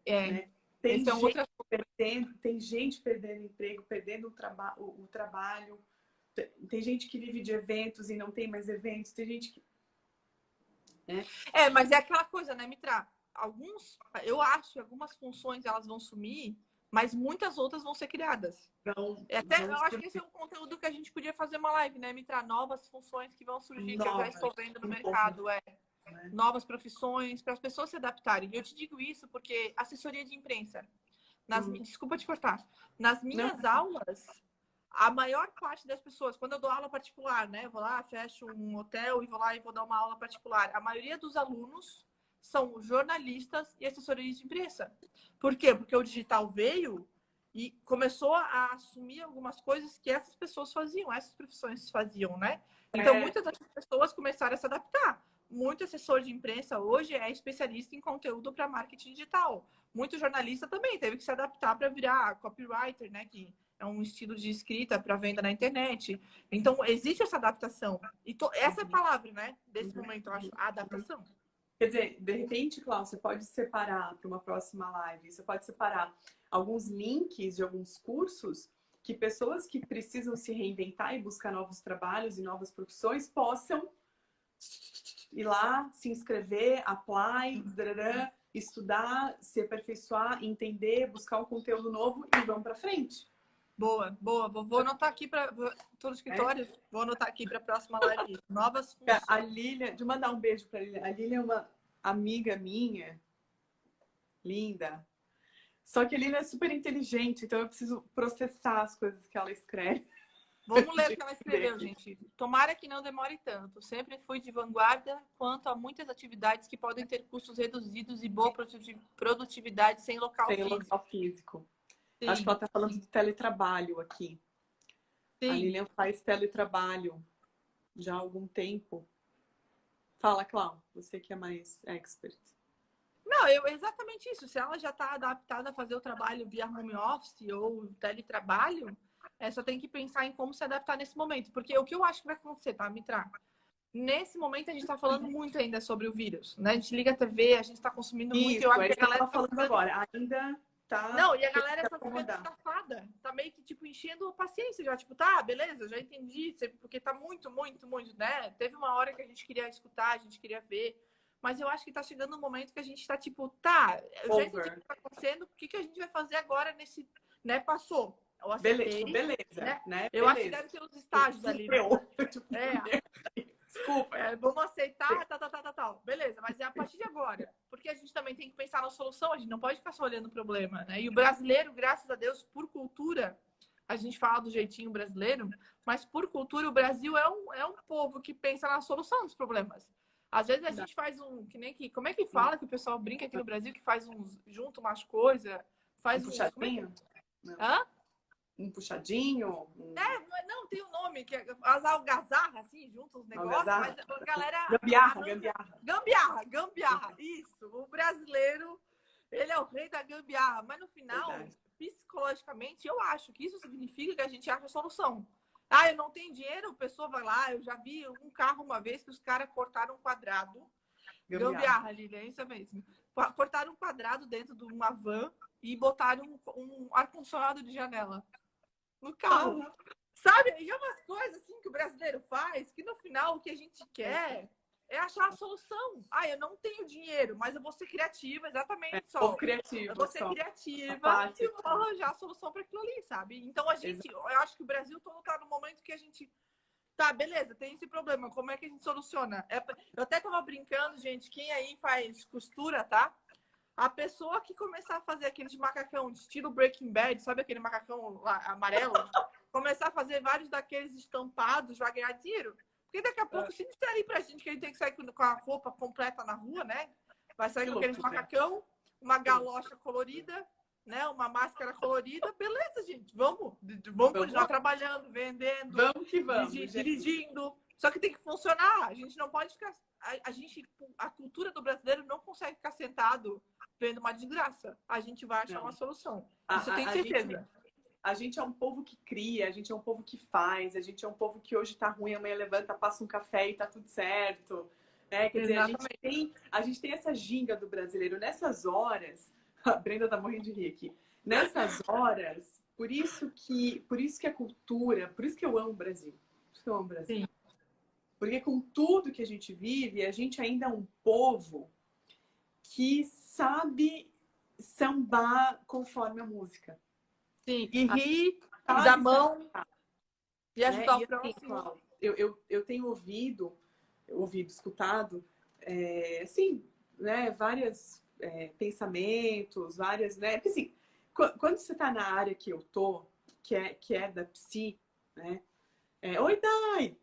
Né? Tem gente perdendo emprego, perdendo o trabalho. Tem gente que vive de eventos e não tem mais eventos. Tem gente que... Mas é aquela coisa, né, Mitra? Eu acho que algumas funções elas vão sumir, mas muitas outras vão ser criadas. Eu acho que esse é um conteúdo que a gente podia fazer uma live, né, Mitra? Novas funções que vão surgir, que eu já estou vendo no mercado, novas profissões, para as pessoas se adaptarem. E eu te digo isso porque assessoria de imprensa, desculpa te cortar, nas minhas aulas, a maior parte das pessoas, quando eu dou aula particular, né, eu vou lá, fecho um hotel e vou lá e vou dar uma aula particular, a maioria dos alunos são jornalistas e assessorias de imprensa. Por quê? Porque o digital veio e começou a assumir algumas coisas que essas pessoas faziam, essas profissões faziam, né? Então, muitas dessas pessoas começaram a se adaptar. Muito assessor de imprensa hoje é especialista em conteúdo para marketing digital. Muito jornalista também teve que se adaptar para virar copywriter, né? Que é um estilo de escrita para venda na internet. Então, existe essa adaptação. E essa é a palavra, né? Desse momento, eu acho, a adaptação. Quer dizer, de repente, Cláudio, você pode separar para uma próxima live, você pode separar alguns links de alguns cursos que pessoas que precisam se reinventar e buscar novos trabalhos e novas profissões possam ir lá, se inscrever, apply, estudar, se aperfeiçoar, entender, buscar um conteúdo novo e vamos para frente. Boa. Vou anotar aqui para todo o escritório. Vou anotar aqui para a próxima live. Novas funções. A Lília, de mandar um beijo para a Lília. A Lília é uma amiga minha, linda. Só que a Lília é super inteligente, então eu preciso processar as coisas que ela escreve. Vamos ler o que ela escreveu, gente. Tomara que não demore tanto. Sempre fui de vanguarda quanto a muitas atividades que podem ter custos reduzidos e boa produtividade sem local físico. Sim. Acho que ela está falando de teletrabalho aqui. Sim. A Lilian faz teletrabalho já há algum tempo. Fala, Cláudia, você que é mais expert. Não, exatamente isso. Se ela já está adaptada a fazer o trabalho via home office ou teletrabalho, só tem que pensar em como se adaptar nesse momento. Porque o que eu acho que vai acontecer, tá, Mitra? Nesse momento a gente está falando muito ainda sobre o vírus, né? A gente liga a TV, a gente está consumindo muito. Eu acho que a galera está falando agora. Ainda tá... Não, e a galera tá ficando estafada. Tá meio que, tipo, enchendo a paciência já. Tipo, tá, beleza, já entendi. Porque tá muito, né? Teve uma hora que a gente queria escutar, a gente queria ver. Mas eu acho que tá chegando um momento que a gente tá, tipo, tá, eu já entendi o que tá acontecendo. O que a gente vai fazer agora nesse... Né, passou. Eu aceitei, beleza, né? Eu acho que deve ter uns estágios ali. Desculpa. Vamos aceitar, tal. Beleza, mas é a partir de agora. Porque a gente também tem que pensar na solução, a gente não pode ficar só olhando o problema, né? E o brasileiro, graças a Deus, por cultura, a gente fala do jeitinho brasileiro, mas por cultura, o Brasil é um povo que pensa na solução dos problemas. Às vezes a gente faz como é que fala que o pessoal brinca aqui no Brasil, que faz junta umas coisas, faz um puxadinho? Hã? Um puxadinho? Não, tem um nome, que é as algazarras, assim, juntam os negócios, mas a galera... Gambiarra, isso. O brasileiro, ele é o rei da gambiarra, mas no final, psicologicamente, eu acho que isso significa que a gente acha a solução. Ah, eu não tenho dinheiro, a pessoa vai lá, eu já vi um carro uma vez que os caras cortaram um quadrado. Gambiarra, Lilian, é isso mesmo. Cortaram um quadrado dentro de uma van e botaram um ar-condicionado de janela no carro. Sabe? E é umas coisas assim que o brasileiro faz, que no final o que a gente quer é achar a solução. Ah, eu não tenho dinheiro, mas eu vou ser criativa, exatamente. Eu vou ser criativa e vou arranjar a solução para aquilo ali, sabe? Então eu acho que o Brasil todo tá no momento que a gente... Tá, beleza, tem esse problema. Como é que a gente soluciona? Eu até tava brincando, gente, quem aí faz costura, tá? A pessoa que começar a fazer aquele de macacão, de estilo Breaking Bad, sabe aquele macacão lá, amarelo? Começar a fazer vários daqueles estampados, vai ganhar dinheiro. Porque daqui a pouco, se disser aí pra gente que a gente tem que sair com a roupa completa na rua, né? Vai sair com aqueles macacão, uma galocha colorida, né? Uma máscara colorida. Beleza, gente. Vamos continuar trabalhando, vendendo. Vamos que vamos. Dirigindo. Só que tem que funcionar. A gente não pode ficar... A cultura do brasileiro não consegue ficar sentado vendo uma desgraça. A gente vai achar uma solução. Isso eu tenho certeza. A gente é um povo que cria, a gente é um povo que faz, a gente é um povo que hoje tá ruim, amanhã levanta, passa um café e tá tudo certo. Né? Quer dizer, a gente tem essa ginga do brasileiro. Nessas horas, a Brenda tá morrendo de rir aqui. Nessas horas, por isso que a cultura, por isso que eu amo o Brasil. Por isso que eu amo o Brasil. Sim. Porque com tudo que a gente vive, a gente ainda é um povo que sabe sambar conforme a música. Sim, e rir, e Sabe dar mão, sambar, e né? ajudar E o assim, próximo. Cláudio, eu tenho escutado, assim, né, vários pensamentos, várias, né? Porque assim, quando você está na área que eu tô, que é da psi, né? Oi, Dai!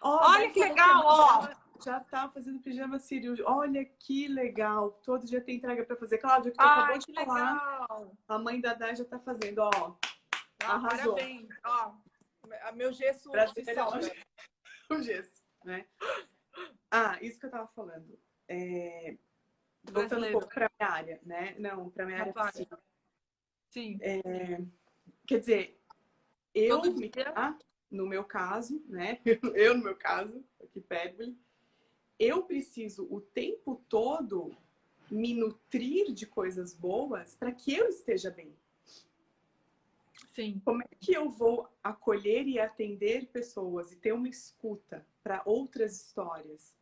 Ó, a Olha Dai que falou que a legal, mãe ó. dela já tá fazendo pijama cirúrgico. Olha que legal! Todo dia tem entrega para fazer. Cláudia, que tu acabou Ai, de que falar, legal. a mãe da Dai já tá fazendo, ó. Ah, Arrasou. parabéns. Ó, meu gesso se Brasileira solta. o gesso, né? Ah, isso que eu tava falando. Voltando um Brasileiro, pouco para minha área, né? Não, para minha na área tua área. psíquica. Sim. Quer dizer, Todo eu me dia. no meu caso, né? Eu no meu caso, aqui hipérbole, eu preciso o tempo todo me nutrir de coisas boas para que eu esteja bem. Sim. Como é que eu vou acolher e atender pessoas e ter uma escuta para outras histórias?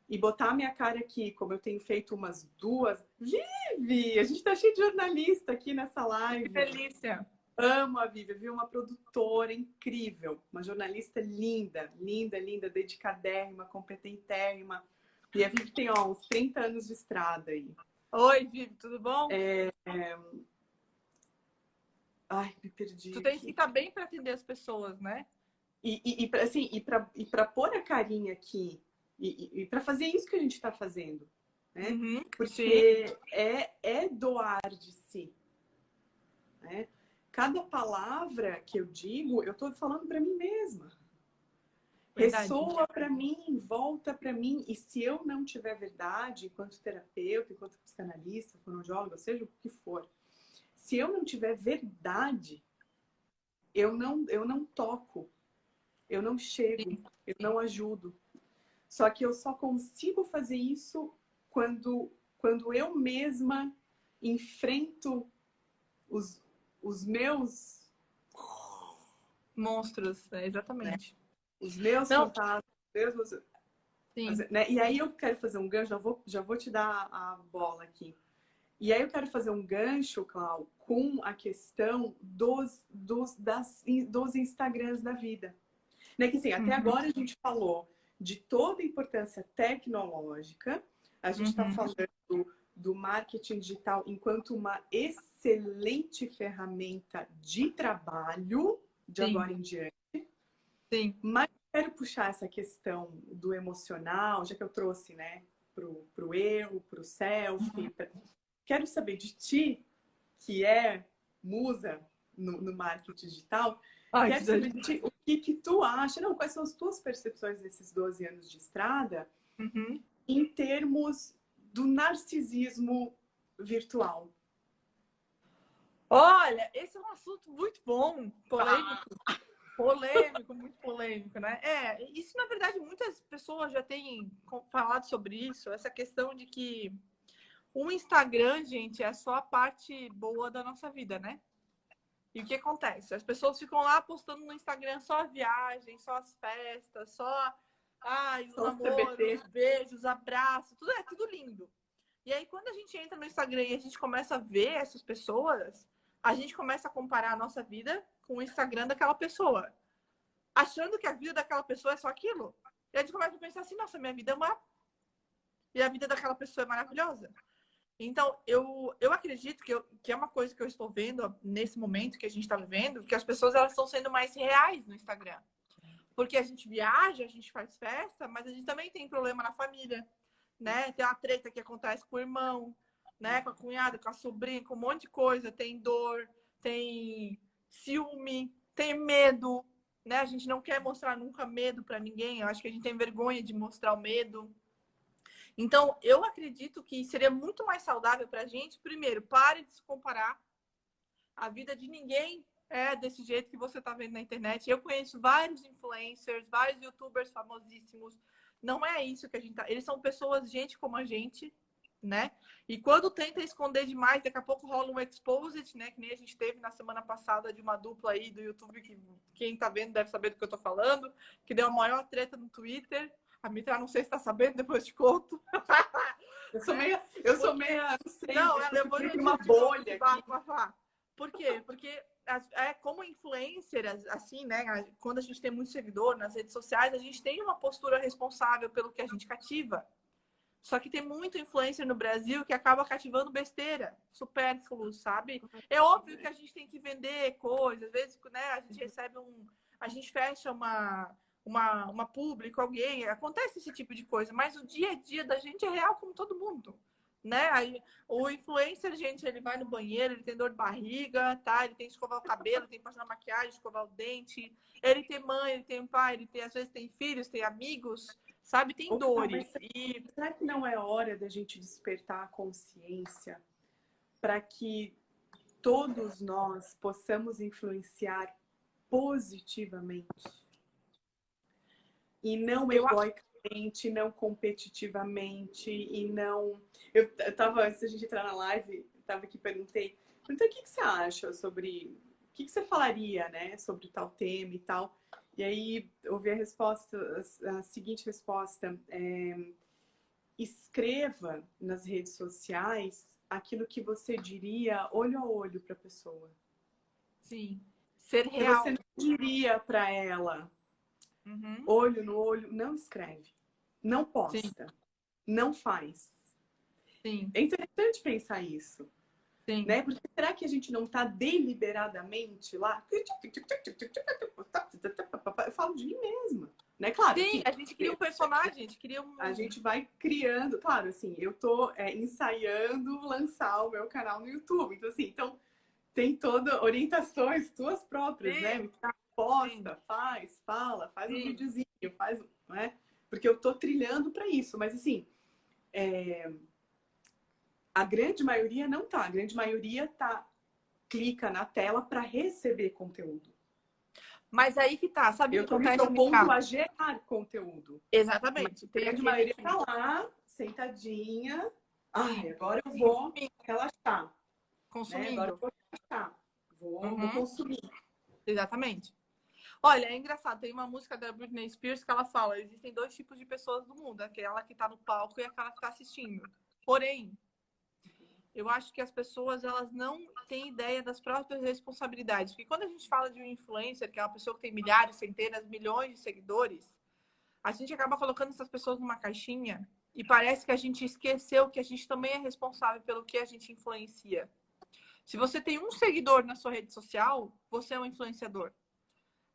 E botar minha cara aqui, como eu tenho feito umas duas. Vivi! A gente tá cheio de jornalista aqui nessa Que live. delícia. Amo a Vivi. Eu vi uma produtora incrível, uma jornalista linda, linda, linda, dedicadérrima, competentérrima. E a Vivi tem, ó, uns 30 anos de estrada aí. Oi, Vivi, tudo bom? Ai, me perdi Tu tem que aqui. estar bem para atender as pessoas, né? Assim, para pôr a carinha aqui e para fazer isso que a gente está fazendo, né? Uhum, sim. Porque é doar de si, né? Cada palavra que eu digo, eu estou falando para mim mesma. Verdade. Ressoa para mim, volta para mim. E se eu não tiver verdade, enquanto terapeuta, enquanto psicanalista, fonoaudióloga, seja o que for, se eu não tiver verdade, eu não toco, eu não chego, eu não ajudo. Só que eu só consigo fazer isso quando eu mesma enfrento os meus, Monstros, né, exatamente. os meus Não, fantasmas, sim. né? E aí eu quero fazer um gancho, já vou te dar a bola aqui. E aí eu quero fazer um gancho, Clau, com a questão dos Instagrams da vida. Né? Que assim, até Uhum, agora a gente falou de toda a importância tecnológica, a gente está uhum, falando do marketing digital enquanto uma excelente ferramenta de trabalho de sim, agora em diante. sim. Mas eu quero puxar essa questão do emocional, já que eu trouxe, né, pro eu, pro selfie. Quero saber de ti, que é musa no marketing digital, Ai, que quero saber delícia. de ti o que tu acha, não, quais são as tuas percepções desses 12 anos de estrada Uhum. em termos do narcisismo virtual. Olha, esse é um assunto muito bom, polêmico. Polêmico, muito polêmico, né? Isso na verdade muitas pessoas já têm falado sobre isso, essa questão de que o Instagram, gente, é só a parte boa da nossa vida, né? E o que acontece? As pessoas ficam lá postando no Instagram só a viagem, só as festas, só os Só os namoros, TBT. os beijos, os abraços, tudo é tudo lindo. E aí, quando a gente entra no Instagram e a gente começa a ver essas pessoas, a gente começa a comparar a nossa vida com o Instagram daquela pessoa, achando que a vida daquela pessoa é só aquilo. E a gente começa a pensar assim, nossa, minha vida é uma... E a vida daquela pessoa é maravilhosa. Então, eu acredito que é uma coisa que eu estou vendo nesse momento que a gente está vivendo, que as pessoas elas estão sendo mais reais no Instagram. Porque a gente viaja, a gente faz festa, mas a gente também tem problema na família, né? Tem uma treta que acontece com o irmão, né? Com a cunhada, com a sobrinha, com um monte de coisa. Tem dor, tem ciúme, tem medo, né? A gente não quer mostrar nunca medo para ninguém. Eu acho que a gente tem vergonha de mostrar o medo. Então, eu acredito que seria muito mais saudável para a gente, primeiro, pare de se comparar. A vida de ninguém é desse jeito que você está vendo na internet. Eu conheço vários influencers, vários youtubers famosíssimos. Não é isso que a gente tá. Eles são pessoas, gente como a gente, né? E quando tenta esconder demais, daqui a pouco rola um exposed, né? Que nem a gente teve na semana passada de uma dupla aí do YouTube, que quem tá vendo deve saber do que eu tô falando, que deu a maior treta no Twitter. A Mitra, não sei se tá sabendo, depois te conto. Eu sou meia, não sei, não, ela levou uma bolha aqui. Por quê? Porque como influencer, assim, né? Quando a gente tem muito seguidor nas redes sociais, a gente tem uma postura responsável pelo que a gente cativa. Só que tem muito influencer no Brasil que acaba cativando besteira, supérfluo, sabe? É óbvio que a gente tem que vender coisas, às vezes, né, a gente recebe a gente fecha uma publi com alguém, acontece esse tipo de coisa, mas o dia a dia da gente é real como todo mundo, né? Aí, o influencer, gente, ele vai no banheiro, ele tem dor de barriga, tá? Ele tem que escovar o cabelo, tem que passar maquiagem, escovar o dente, ele tem mãe, ele tem pai, às vezes tem filhos, tem amigos, sabe? Tem dores. Será que não é hora da gente despertar a consciência para que todos nós possamos influenciar positivamente? E não egoicamente, não competitivamente, e não... Eu tava, antes da gente entrar na live, tava aqui, perguntei, então o que você acha sobre... O que você falaria, né, sobre tal tema e tal? E aí, ouvi a seguinte resposta. Escreva nas redes sociais aquilo que você diria olho a olho para a pessoa. Sim. Ser real. Você não diria para ela, olho no olho, não escreve, não posta, não faz. Sim. É interessante pensar isso. Sim. Né? Porque será que a gente não está deliberadamente lá? Eu falo de mim mesma. Né? Claro, sim, assim, a gente cria um personagem, a gente cria A gente vai criando, claro, assim, eu tô ensaiando lançar o meu canal no YouTube. Então, assim, tem toda orientações tuas próprias, sim, né? Posta, sim, faz sim, um videozinho, né? Porque eu tô trilhando para isso, mas assim, a grande maioria não tá. A grande maioria clica na tela para receber conteúdo. Mas aí que tá, sabe o que acontece? Eu tô me propondo a gerar conteúdo. Exatamente. A grande maioria tá lá, sentadinha. Ai, agora eu vou relaxar. Consumindo. Né? Agora eu vou relaxar. Vou consumir. Exatamente. Olha, é engraçado, tem uma música da Britney Spears que ela fala, existem 2 tipos de pessoas no mundo, aquela que tá no palco e aquela que tá assistindo. Porém, eu acho que as pessoas, elas não têm ideia das próprias responsabilidades. Porque quando a gente fala de um influencer, que é uma pessoa que tem milhares, centenas, milhões de seguidores, a gente acaba colocando essas pessoas numa caixinha e parece que a gente esqueceu que a gente também é responsável pelo que a gente influencia. Se você tem um seguidor na sua rede social, você é um influenciador.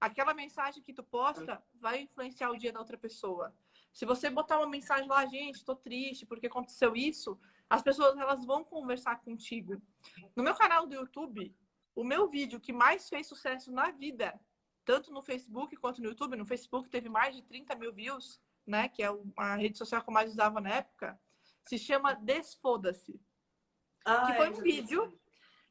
Aquela mensagem que tu posta vai influenciar o dia da outra pessoa. Se você botar uma mensagem lá, gente, tô triste porque aconteceu isso, as pessoas, elas vão conversar contigo. No meu canal do YouTube, o meu vídeo que mais fez sucesso na vida, tanto no Facebook quanto no YouTube, no Facebook teve mais de 30 mil views, né, que é a rede social que eu mais usava na época, se chama Desfoda-se. Que foi um vídeo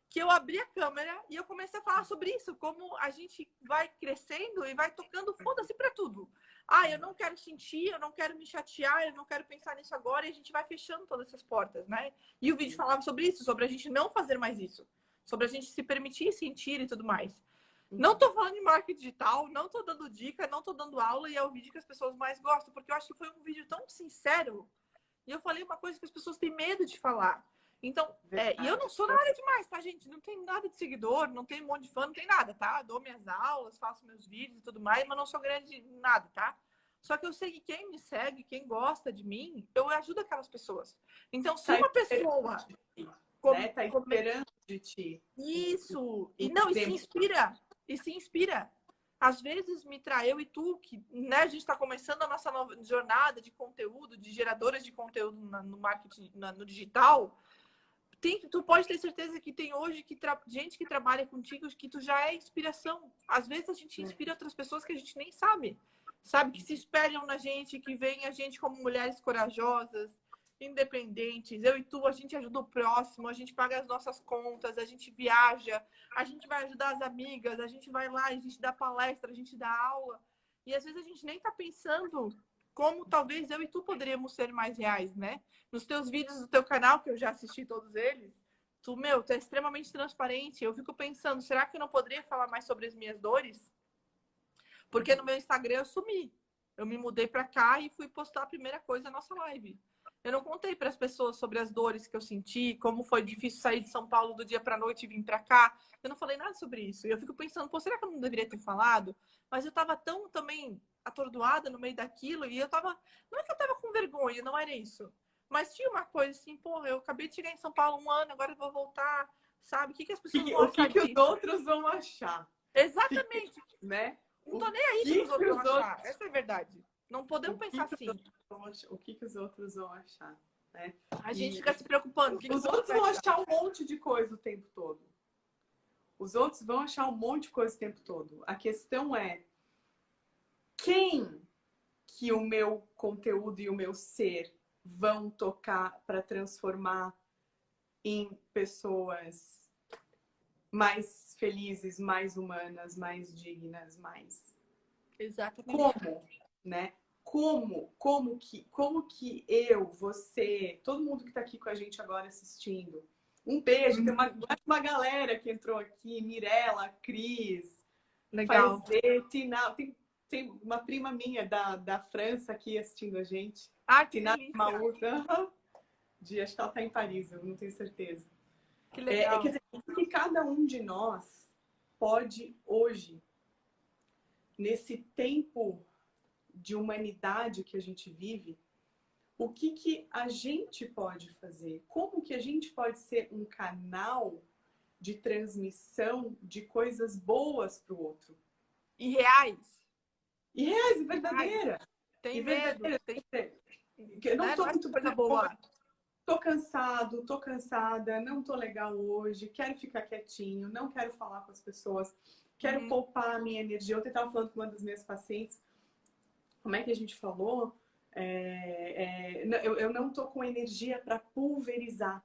que eu abri a câmera e eu comecei a falar sobre isso, como a gente vai crescendo e vai tocando foda-se pra tudo. Ah, eu não quero sentir, eu não quero me chatear, eu não quero pensar nisso agora, e a gente vai fechando todas essas portas, né? E o vídeo falava sobre isso, sobre a gente não fazer mais isso, sobre a gente se permitir sentir e tudo mais. Não tô falando de marketing digital, não tô dando dica, não tô dando aula, e é o vídeo que as pessoas mais gostam, porque eu acho que foi um vídeo tão sincero, e eu falei uma coisa que as pessoas têm medo de falar. Então, e eu não sou nada demais, tá, gente? Não tem nada de seguidor, não tem um monte de fã, não tem nada, tá? Dou minhas aulas, faço meus vídeos e tudo mais, mas não sou grande em nada, tá? Só que eu sei que quem me segue, quem gosta de mim, eu ajudo aquelas pessoas. Então, se uma pessoa... Tá esperando de ti. Isso! E não, e se inspira. E se inspira. Às vezes, Mitra, eu e tu, que né, a gente está começando a nossa nova jornada de conteúdo, de geradoras de conteúdo no marketing, no digital... Tu pode ter certeza que tem hoje gente que trabalha contigo que tu já é inspiração. Às vezes a gente inspira outras pessoas que a gente nem sabe. Sabe? Que se espelham na gente, que veem a gente como mulheres corajosas, independentes. Eu e tu, a gente ajuda o próximo, a gente paga as nossas contas, a gente viaja, a gente vai ajudar as amigas, a gente vai lá, a gente dá palestra, a gente dá aula. E às vezes a gente nem tá pensando como talvez eu e tu poderíamos ser mais reais, né? Nos teus vídeos do teu canal, que eu já assisti todos eles, tu é extremamente transparente. Eu fico pensando, será que eu não poderia falar mais sobre as minhas dores? Porque no meu Instagram eu sumi. Eu me mudei para cá e fui postar a primeira coisa na nossa live. Eu não contei para as pessoas sobre as dores que eu senti, como foi difícil sair de São Paulo do dia para a noite e vir para cá. Eu não falei nada sobre isso. E eu fico pensando, pô, será que eu não deveria ter falado? Mas eu estava tão também atordoada no meio daquilo e eu tava, não é que eu tava com vergonha, não era isso. Mas tinha uma coisa assim, porra, eu acabei de chegar em São Paulo 1 ano, agora eu vou voltar, sabe? O que as pessoas vão achar O que disso? os outros vão achar? Exatamente. Né? Não tô nem aí para os outros achar. Essa é a verdade. Não podemos pensar assim. O que os outros vão achar? Né? A gente fica se preocupando. Os outros vão achar um monte de coisa o tempo todo. Os outros vão achar um monte de coisa o tempo todo. A questão é quem que o meu conteúdo e o meu ser vão tocar para transformar em pessoas mais felizes, mais humanas, mais dignas, mais... Exatamente. Como, né? Como que eu, você, todo mundo que está aqui com a gente agora assistindo, um beijo, tem uma galera que entrou aqui, Mirella, Cris, Legal. Tina, tem uma prima minha da França aqui assistindo a gente. Ah, que Tina delícia. Maúda, acho que ela está em Paris, eu não tenho certeza. Que legal. Quer dizer, o que cada um de nós pode hoje, nesse tempo de humanidade que a gente vive, o que a gente pode fazer? Como que a gente pode ser um canal de transmissão de coisas boas para o outro? E reais. E reais, e verdadeira. Tem e medo. verdadeira. Eu não tô muito coisa boa. Tô cansado, tô cansada, não tô legal hoje, quero ficar quietinho, não quero falar com as pessoas, quero poupar a minha energia. Ontem eu estava falando com uma das minhas pacientes, como é que a gente falou? Eu não tô com energia para pulverizar.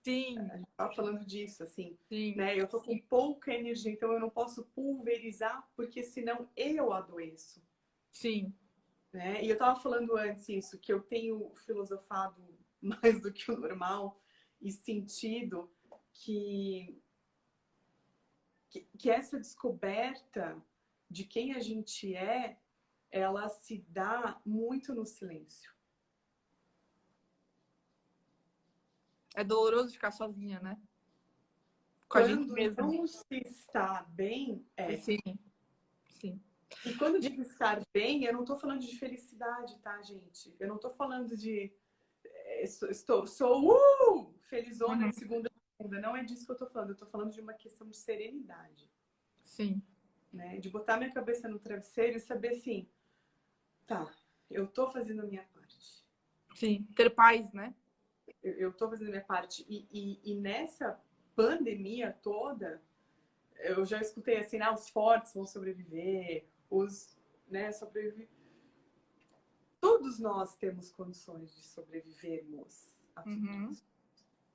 Sim. A gente estava falando disso, assim. Sim. Né? Eu tô com pouca energia, então eu não posso pulverizar, porque senão eu adoeço. Sim. Né? E eu estava falando antes isso, que eu tenho filosofado mais do que o normal e sentido que essa descoberta de quem a gente ela se dá muito no silêncio. É doloroso ficar sozinha, né? Com Quando não se está bem, Sim. Sim. E quando eu digo estar bem, eu não estou falando de felicidade, tá, gente? Eu não estou falando de sou felizona de segunda a segunda. Não é disso que eu estou falando. Eu estou falando de uma questão de serenidade. Sim. Né? De botar minha cabeça no travesseiro e saber assim, tá, eu estou fazendo a minha parte. Sim, ter paz, né? Eu estou fazendo a minha parte. E nessa pandemia toda, eu já escutei assim, os fortes vão sobreviver, né, sobreviver. Todos nós temos condições de sobrevivermos a tudo isso.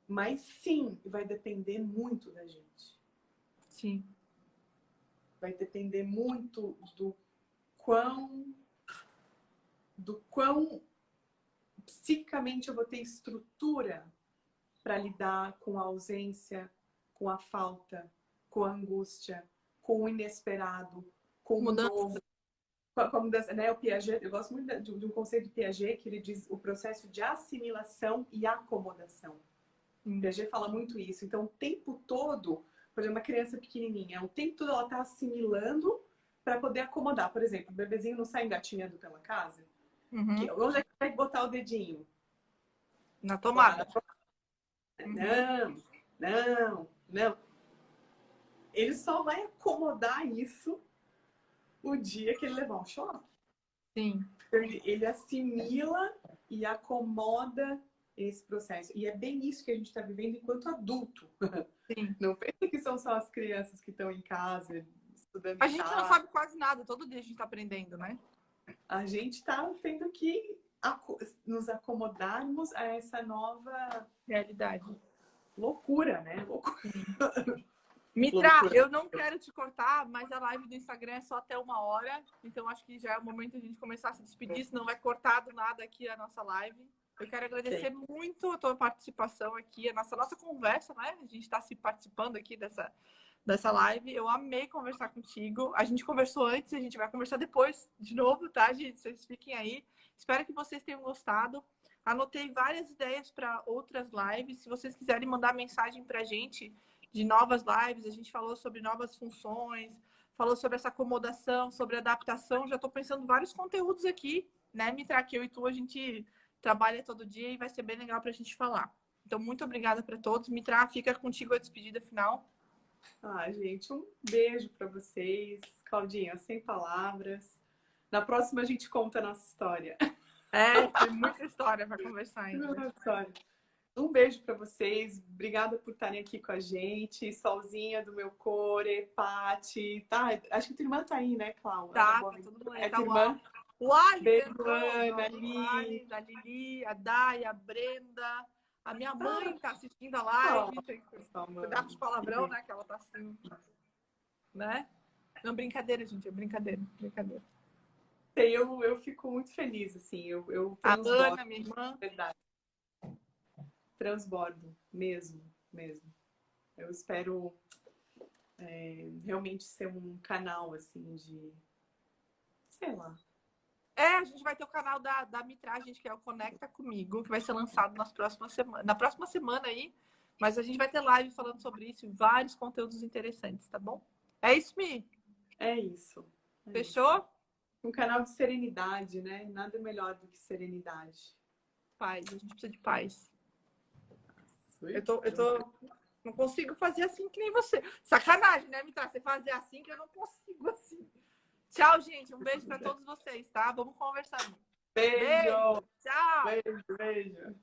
Mas sim, vai depender muito da gente. Sim. Vai depender muito do quão psicamente eu vou ter estrutura para lidar com a ausência, com a falta, com a angústia, com o inesperado, com o novo. Com a mudança, né? O Piaget, eu gosto muito de um conceito de Piaget que ele diz o processo de assimilação e acomodação. Piaget fala muito isso. Então, o tempo todo, por exemplo, uma criança pequenininha, o tempo todo ela está assimilando para poder acomodar. Por exemplo, o bebezinho não sai engatinhando pela casa. Onde é que vai botar o dedinho? Na tomada. Não. Ele só vai acomodar isso o dia que ele levar um choque. Sim. Ele assimila e acomoda esse processo. E é bem isso que a gente está vivendo enquanto adulto. Sim. Não pensa que são só as crianças que estão em casa, estudando. A gente não sabe quase nada, todo dia a gente está aprendendo, né? A gente está tendo que nos acomodarmos a essa nova realidade. Loucura, né? Loucura. Mitra, eu não quero te cortar, mas a live do Instagram é só até 1 hora. Então, acho que já é o momento de a gente começar a se despedir, senão vai cortar do nada aqui a nossa live. Eu quero agradecer muito a tua participação aqui, a nossa conversa, né? A gente está se participando aqui dessa live. Eu amei conversar contigo. A gente conversou antes, a gente vai conversar depois de novo, tá, gente? Vocês fiquem aí. Espero que vocês tenham gostado. Anotei várias ideias para outras lives. Se vocês quiserem mandar mensagem para a gente de novas lives, a gente falou sobre novas funções, falou sobre essa acomodação, sobre adaptação. Já estou pensando em vários conteúdos aqui, né, Mitra? Que eu e tu, a gente trabalha todo dia e vai ser bem legal para a gente falar. Então, muito obrigada para todos. Mitra, fica contigo a despedida final. Gente, um beijo para vocês. Claudinha, sem palavras. Na próxima a gente conta a nossa história. Tem muita história para conversar ainda. Um beijo para vocês. Obrigada por estarem aqui com a gente. Solzinha do meu core, Pati. Tá, acho que a tua irmã tá aí, né, Cláudia? Tá todo mundo aí. É tua irmã? O Ali, beijo, Ana, Ali, a Lili, a Day, a Brenda. A minha mãe tá assistindo a live. Tem que cuidar com os palavrão, né? Que ela tá assim. Né? Não, brincadeira, gente. É brincadeira. Eu fico muito feliz, assim. Eu a Ana, minha irmã. Verdade. Transbordo, mesmo. Eu espero realmente ser um canal, assim, de... Sei lá. A gente vai ter o canal da Mitra, gente, que é o Conecta Comigo, que vai ser lançado na próxima semana aí. Mas a gente vai ter live falando sobre isso e vários conteúdos interessantes, tá bom? É isso, Mi? É isso. Fechou? Um canal de serenidade, né? Nada melhor do que serenidade. Paz, a gente precisa de paz. Eu tô... Não consigo fazer assim que nem você. Sacanagem, né, Mitra? Você fazer assim que eu não consigo assim. Tchau, gente. Um beijo para todos vocês, tá? Vamos conversar. Beijo. Tchau. Beijo.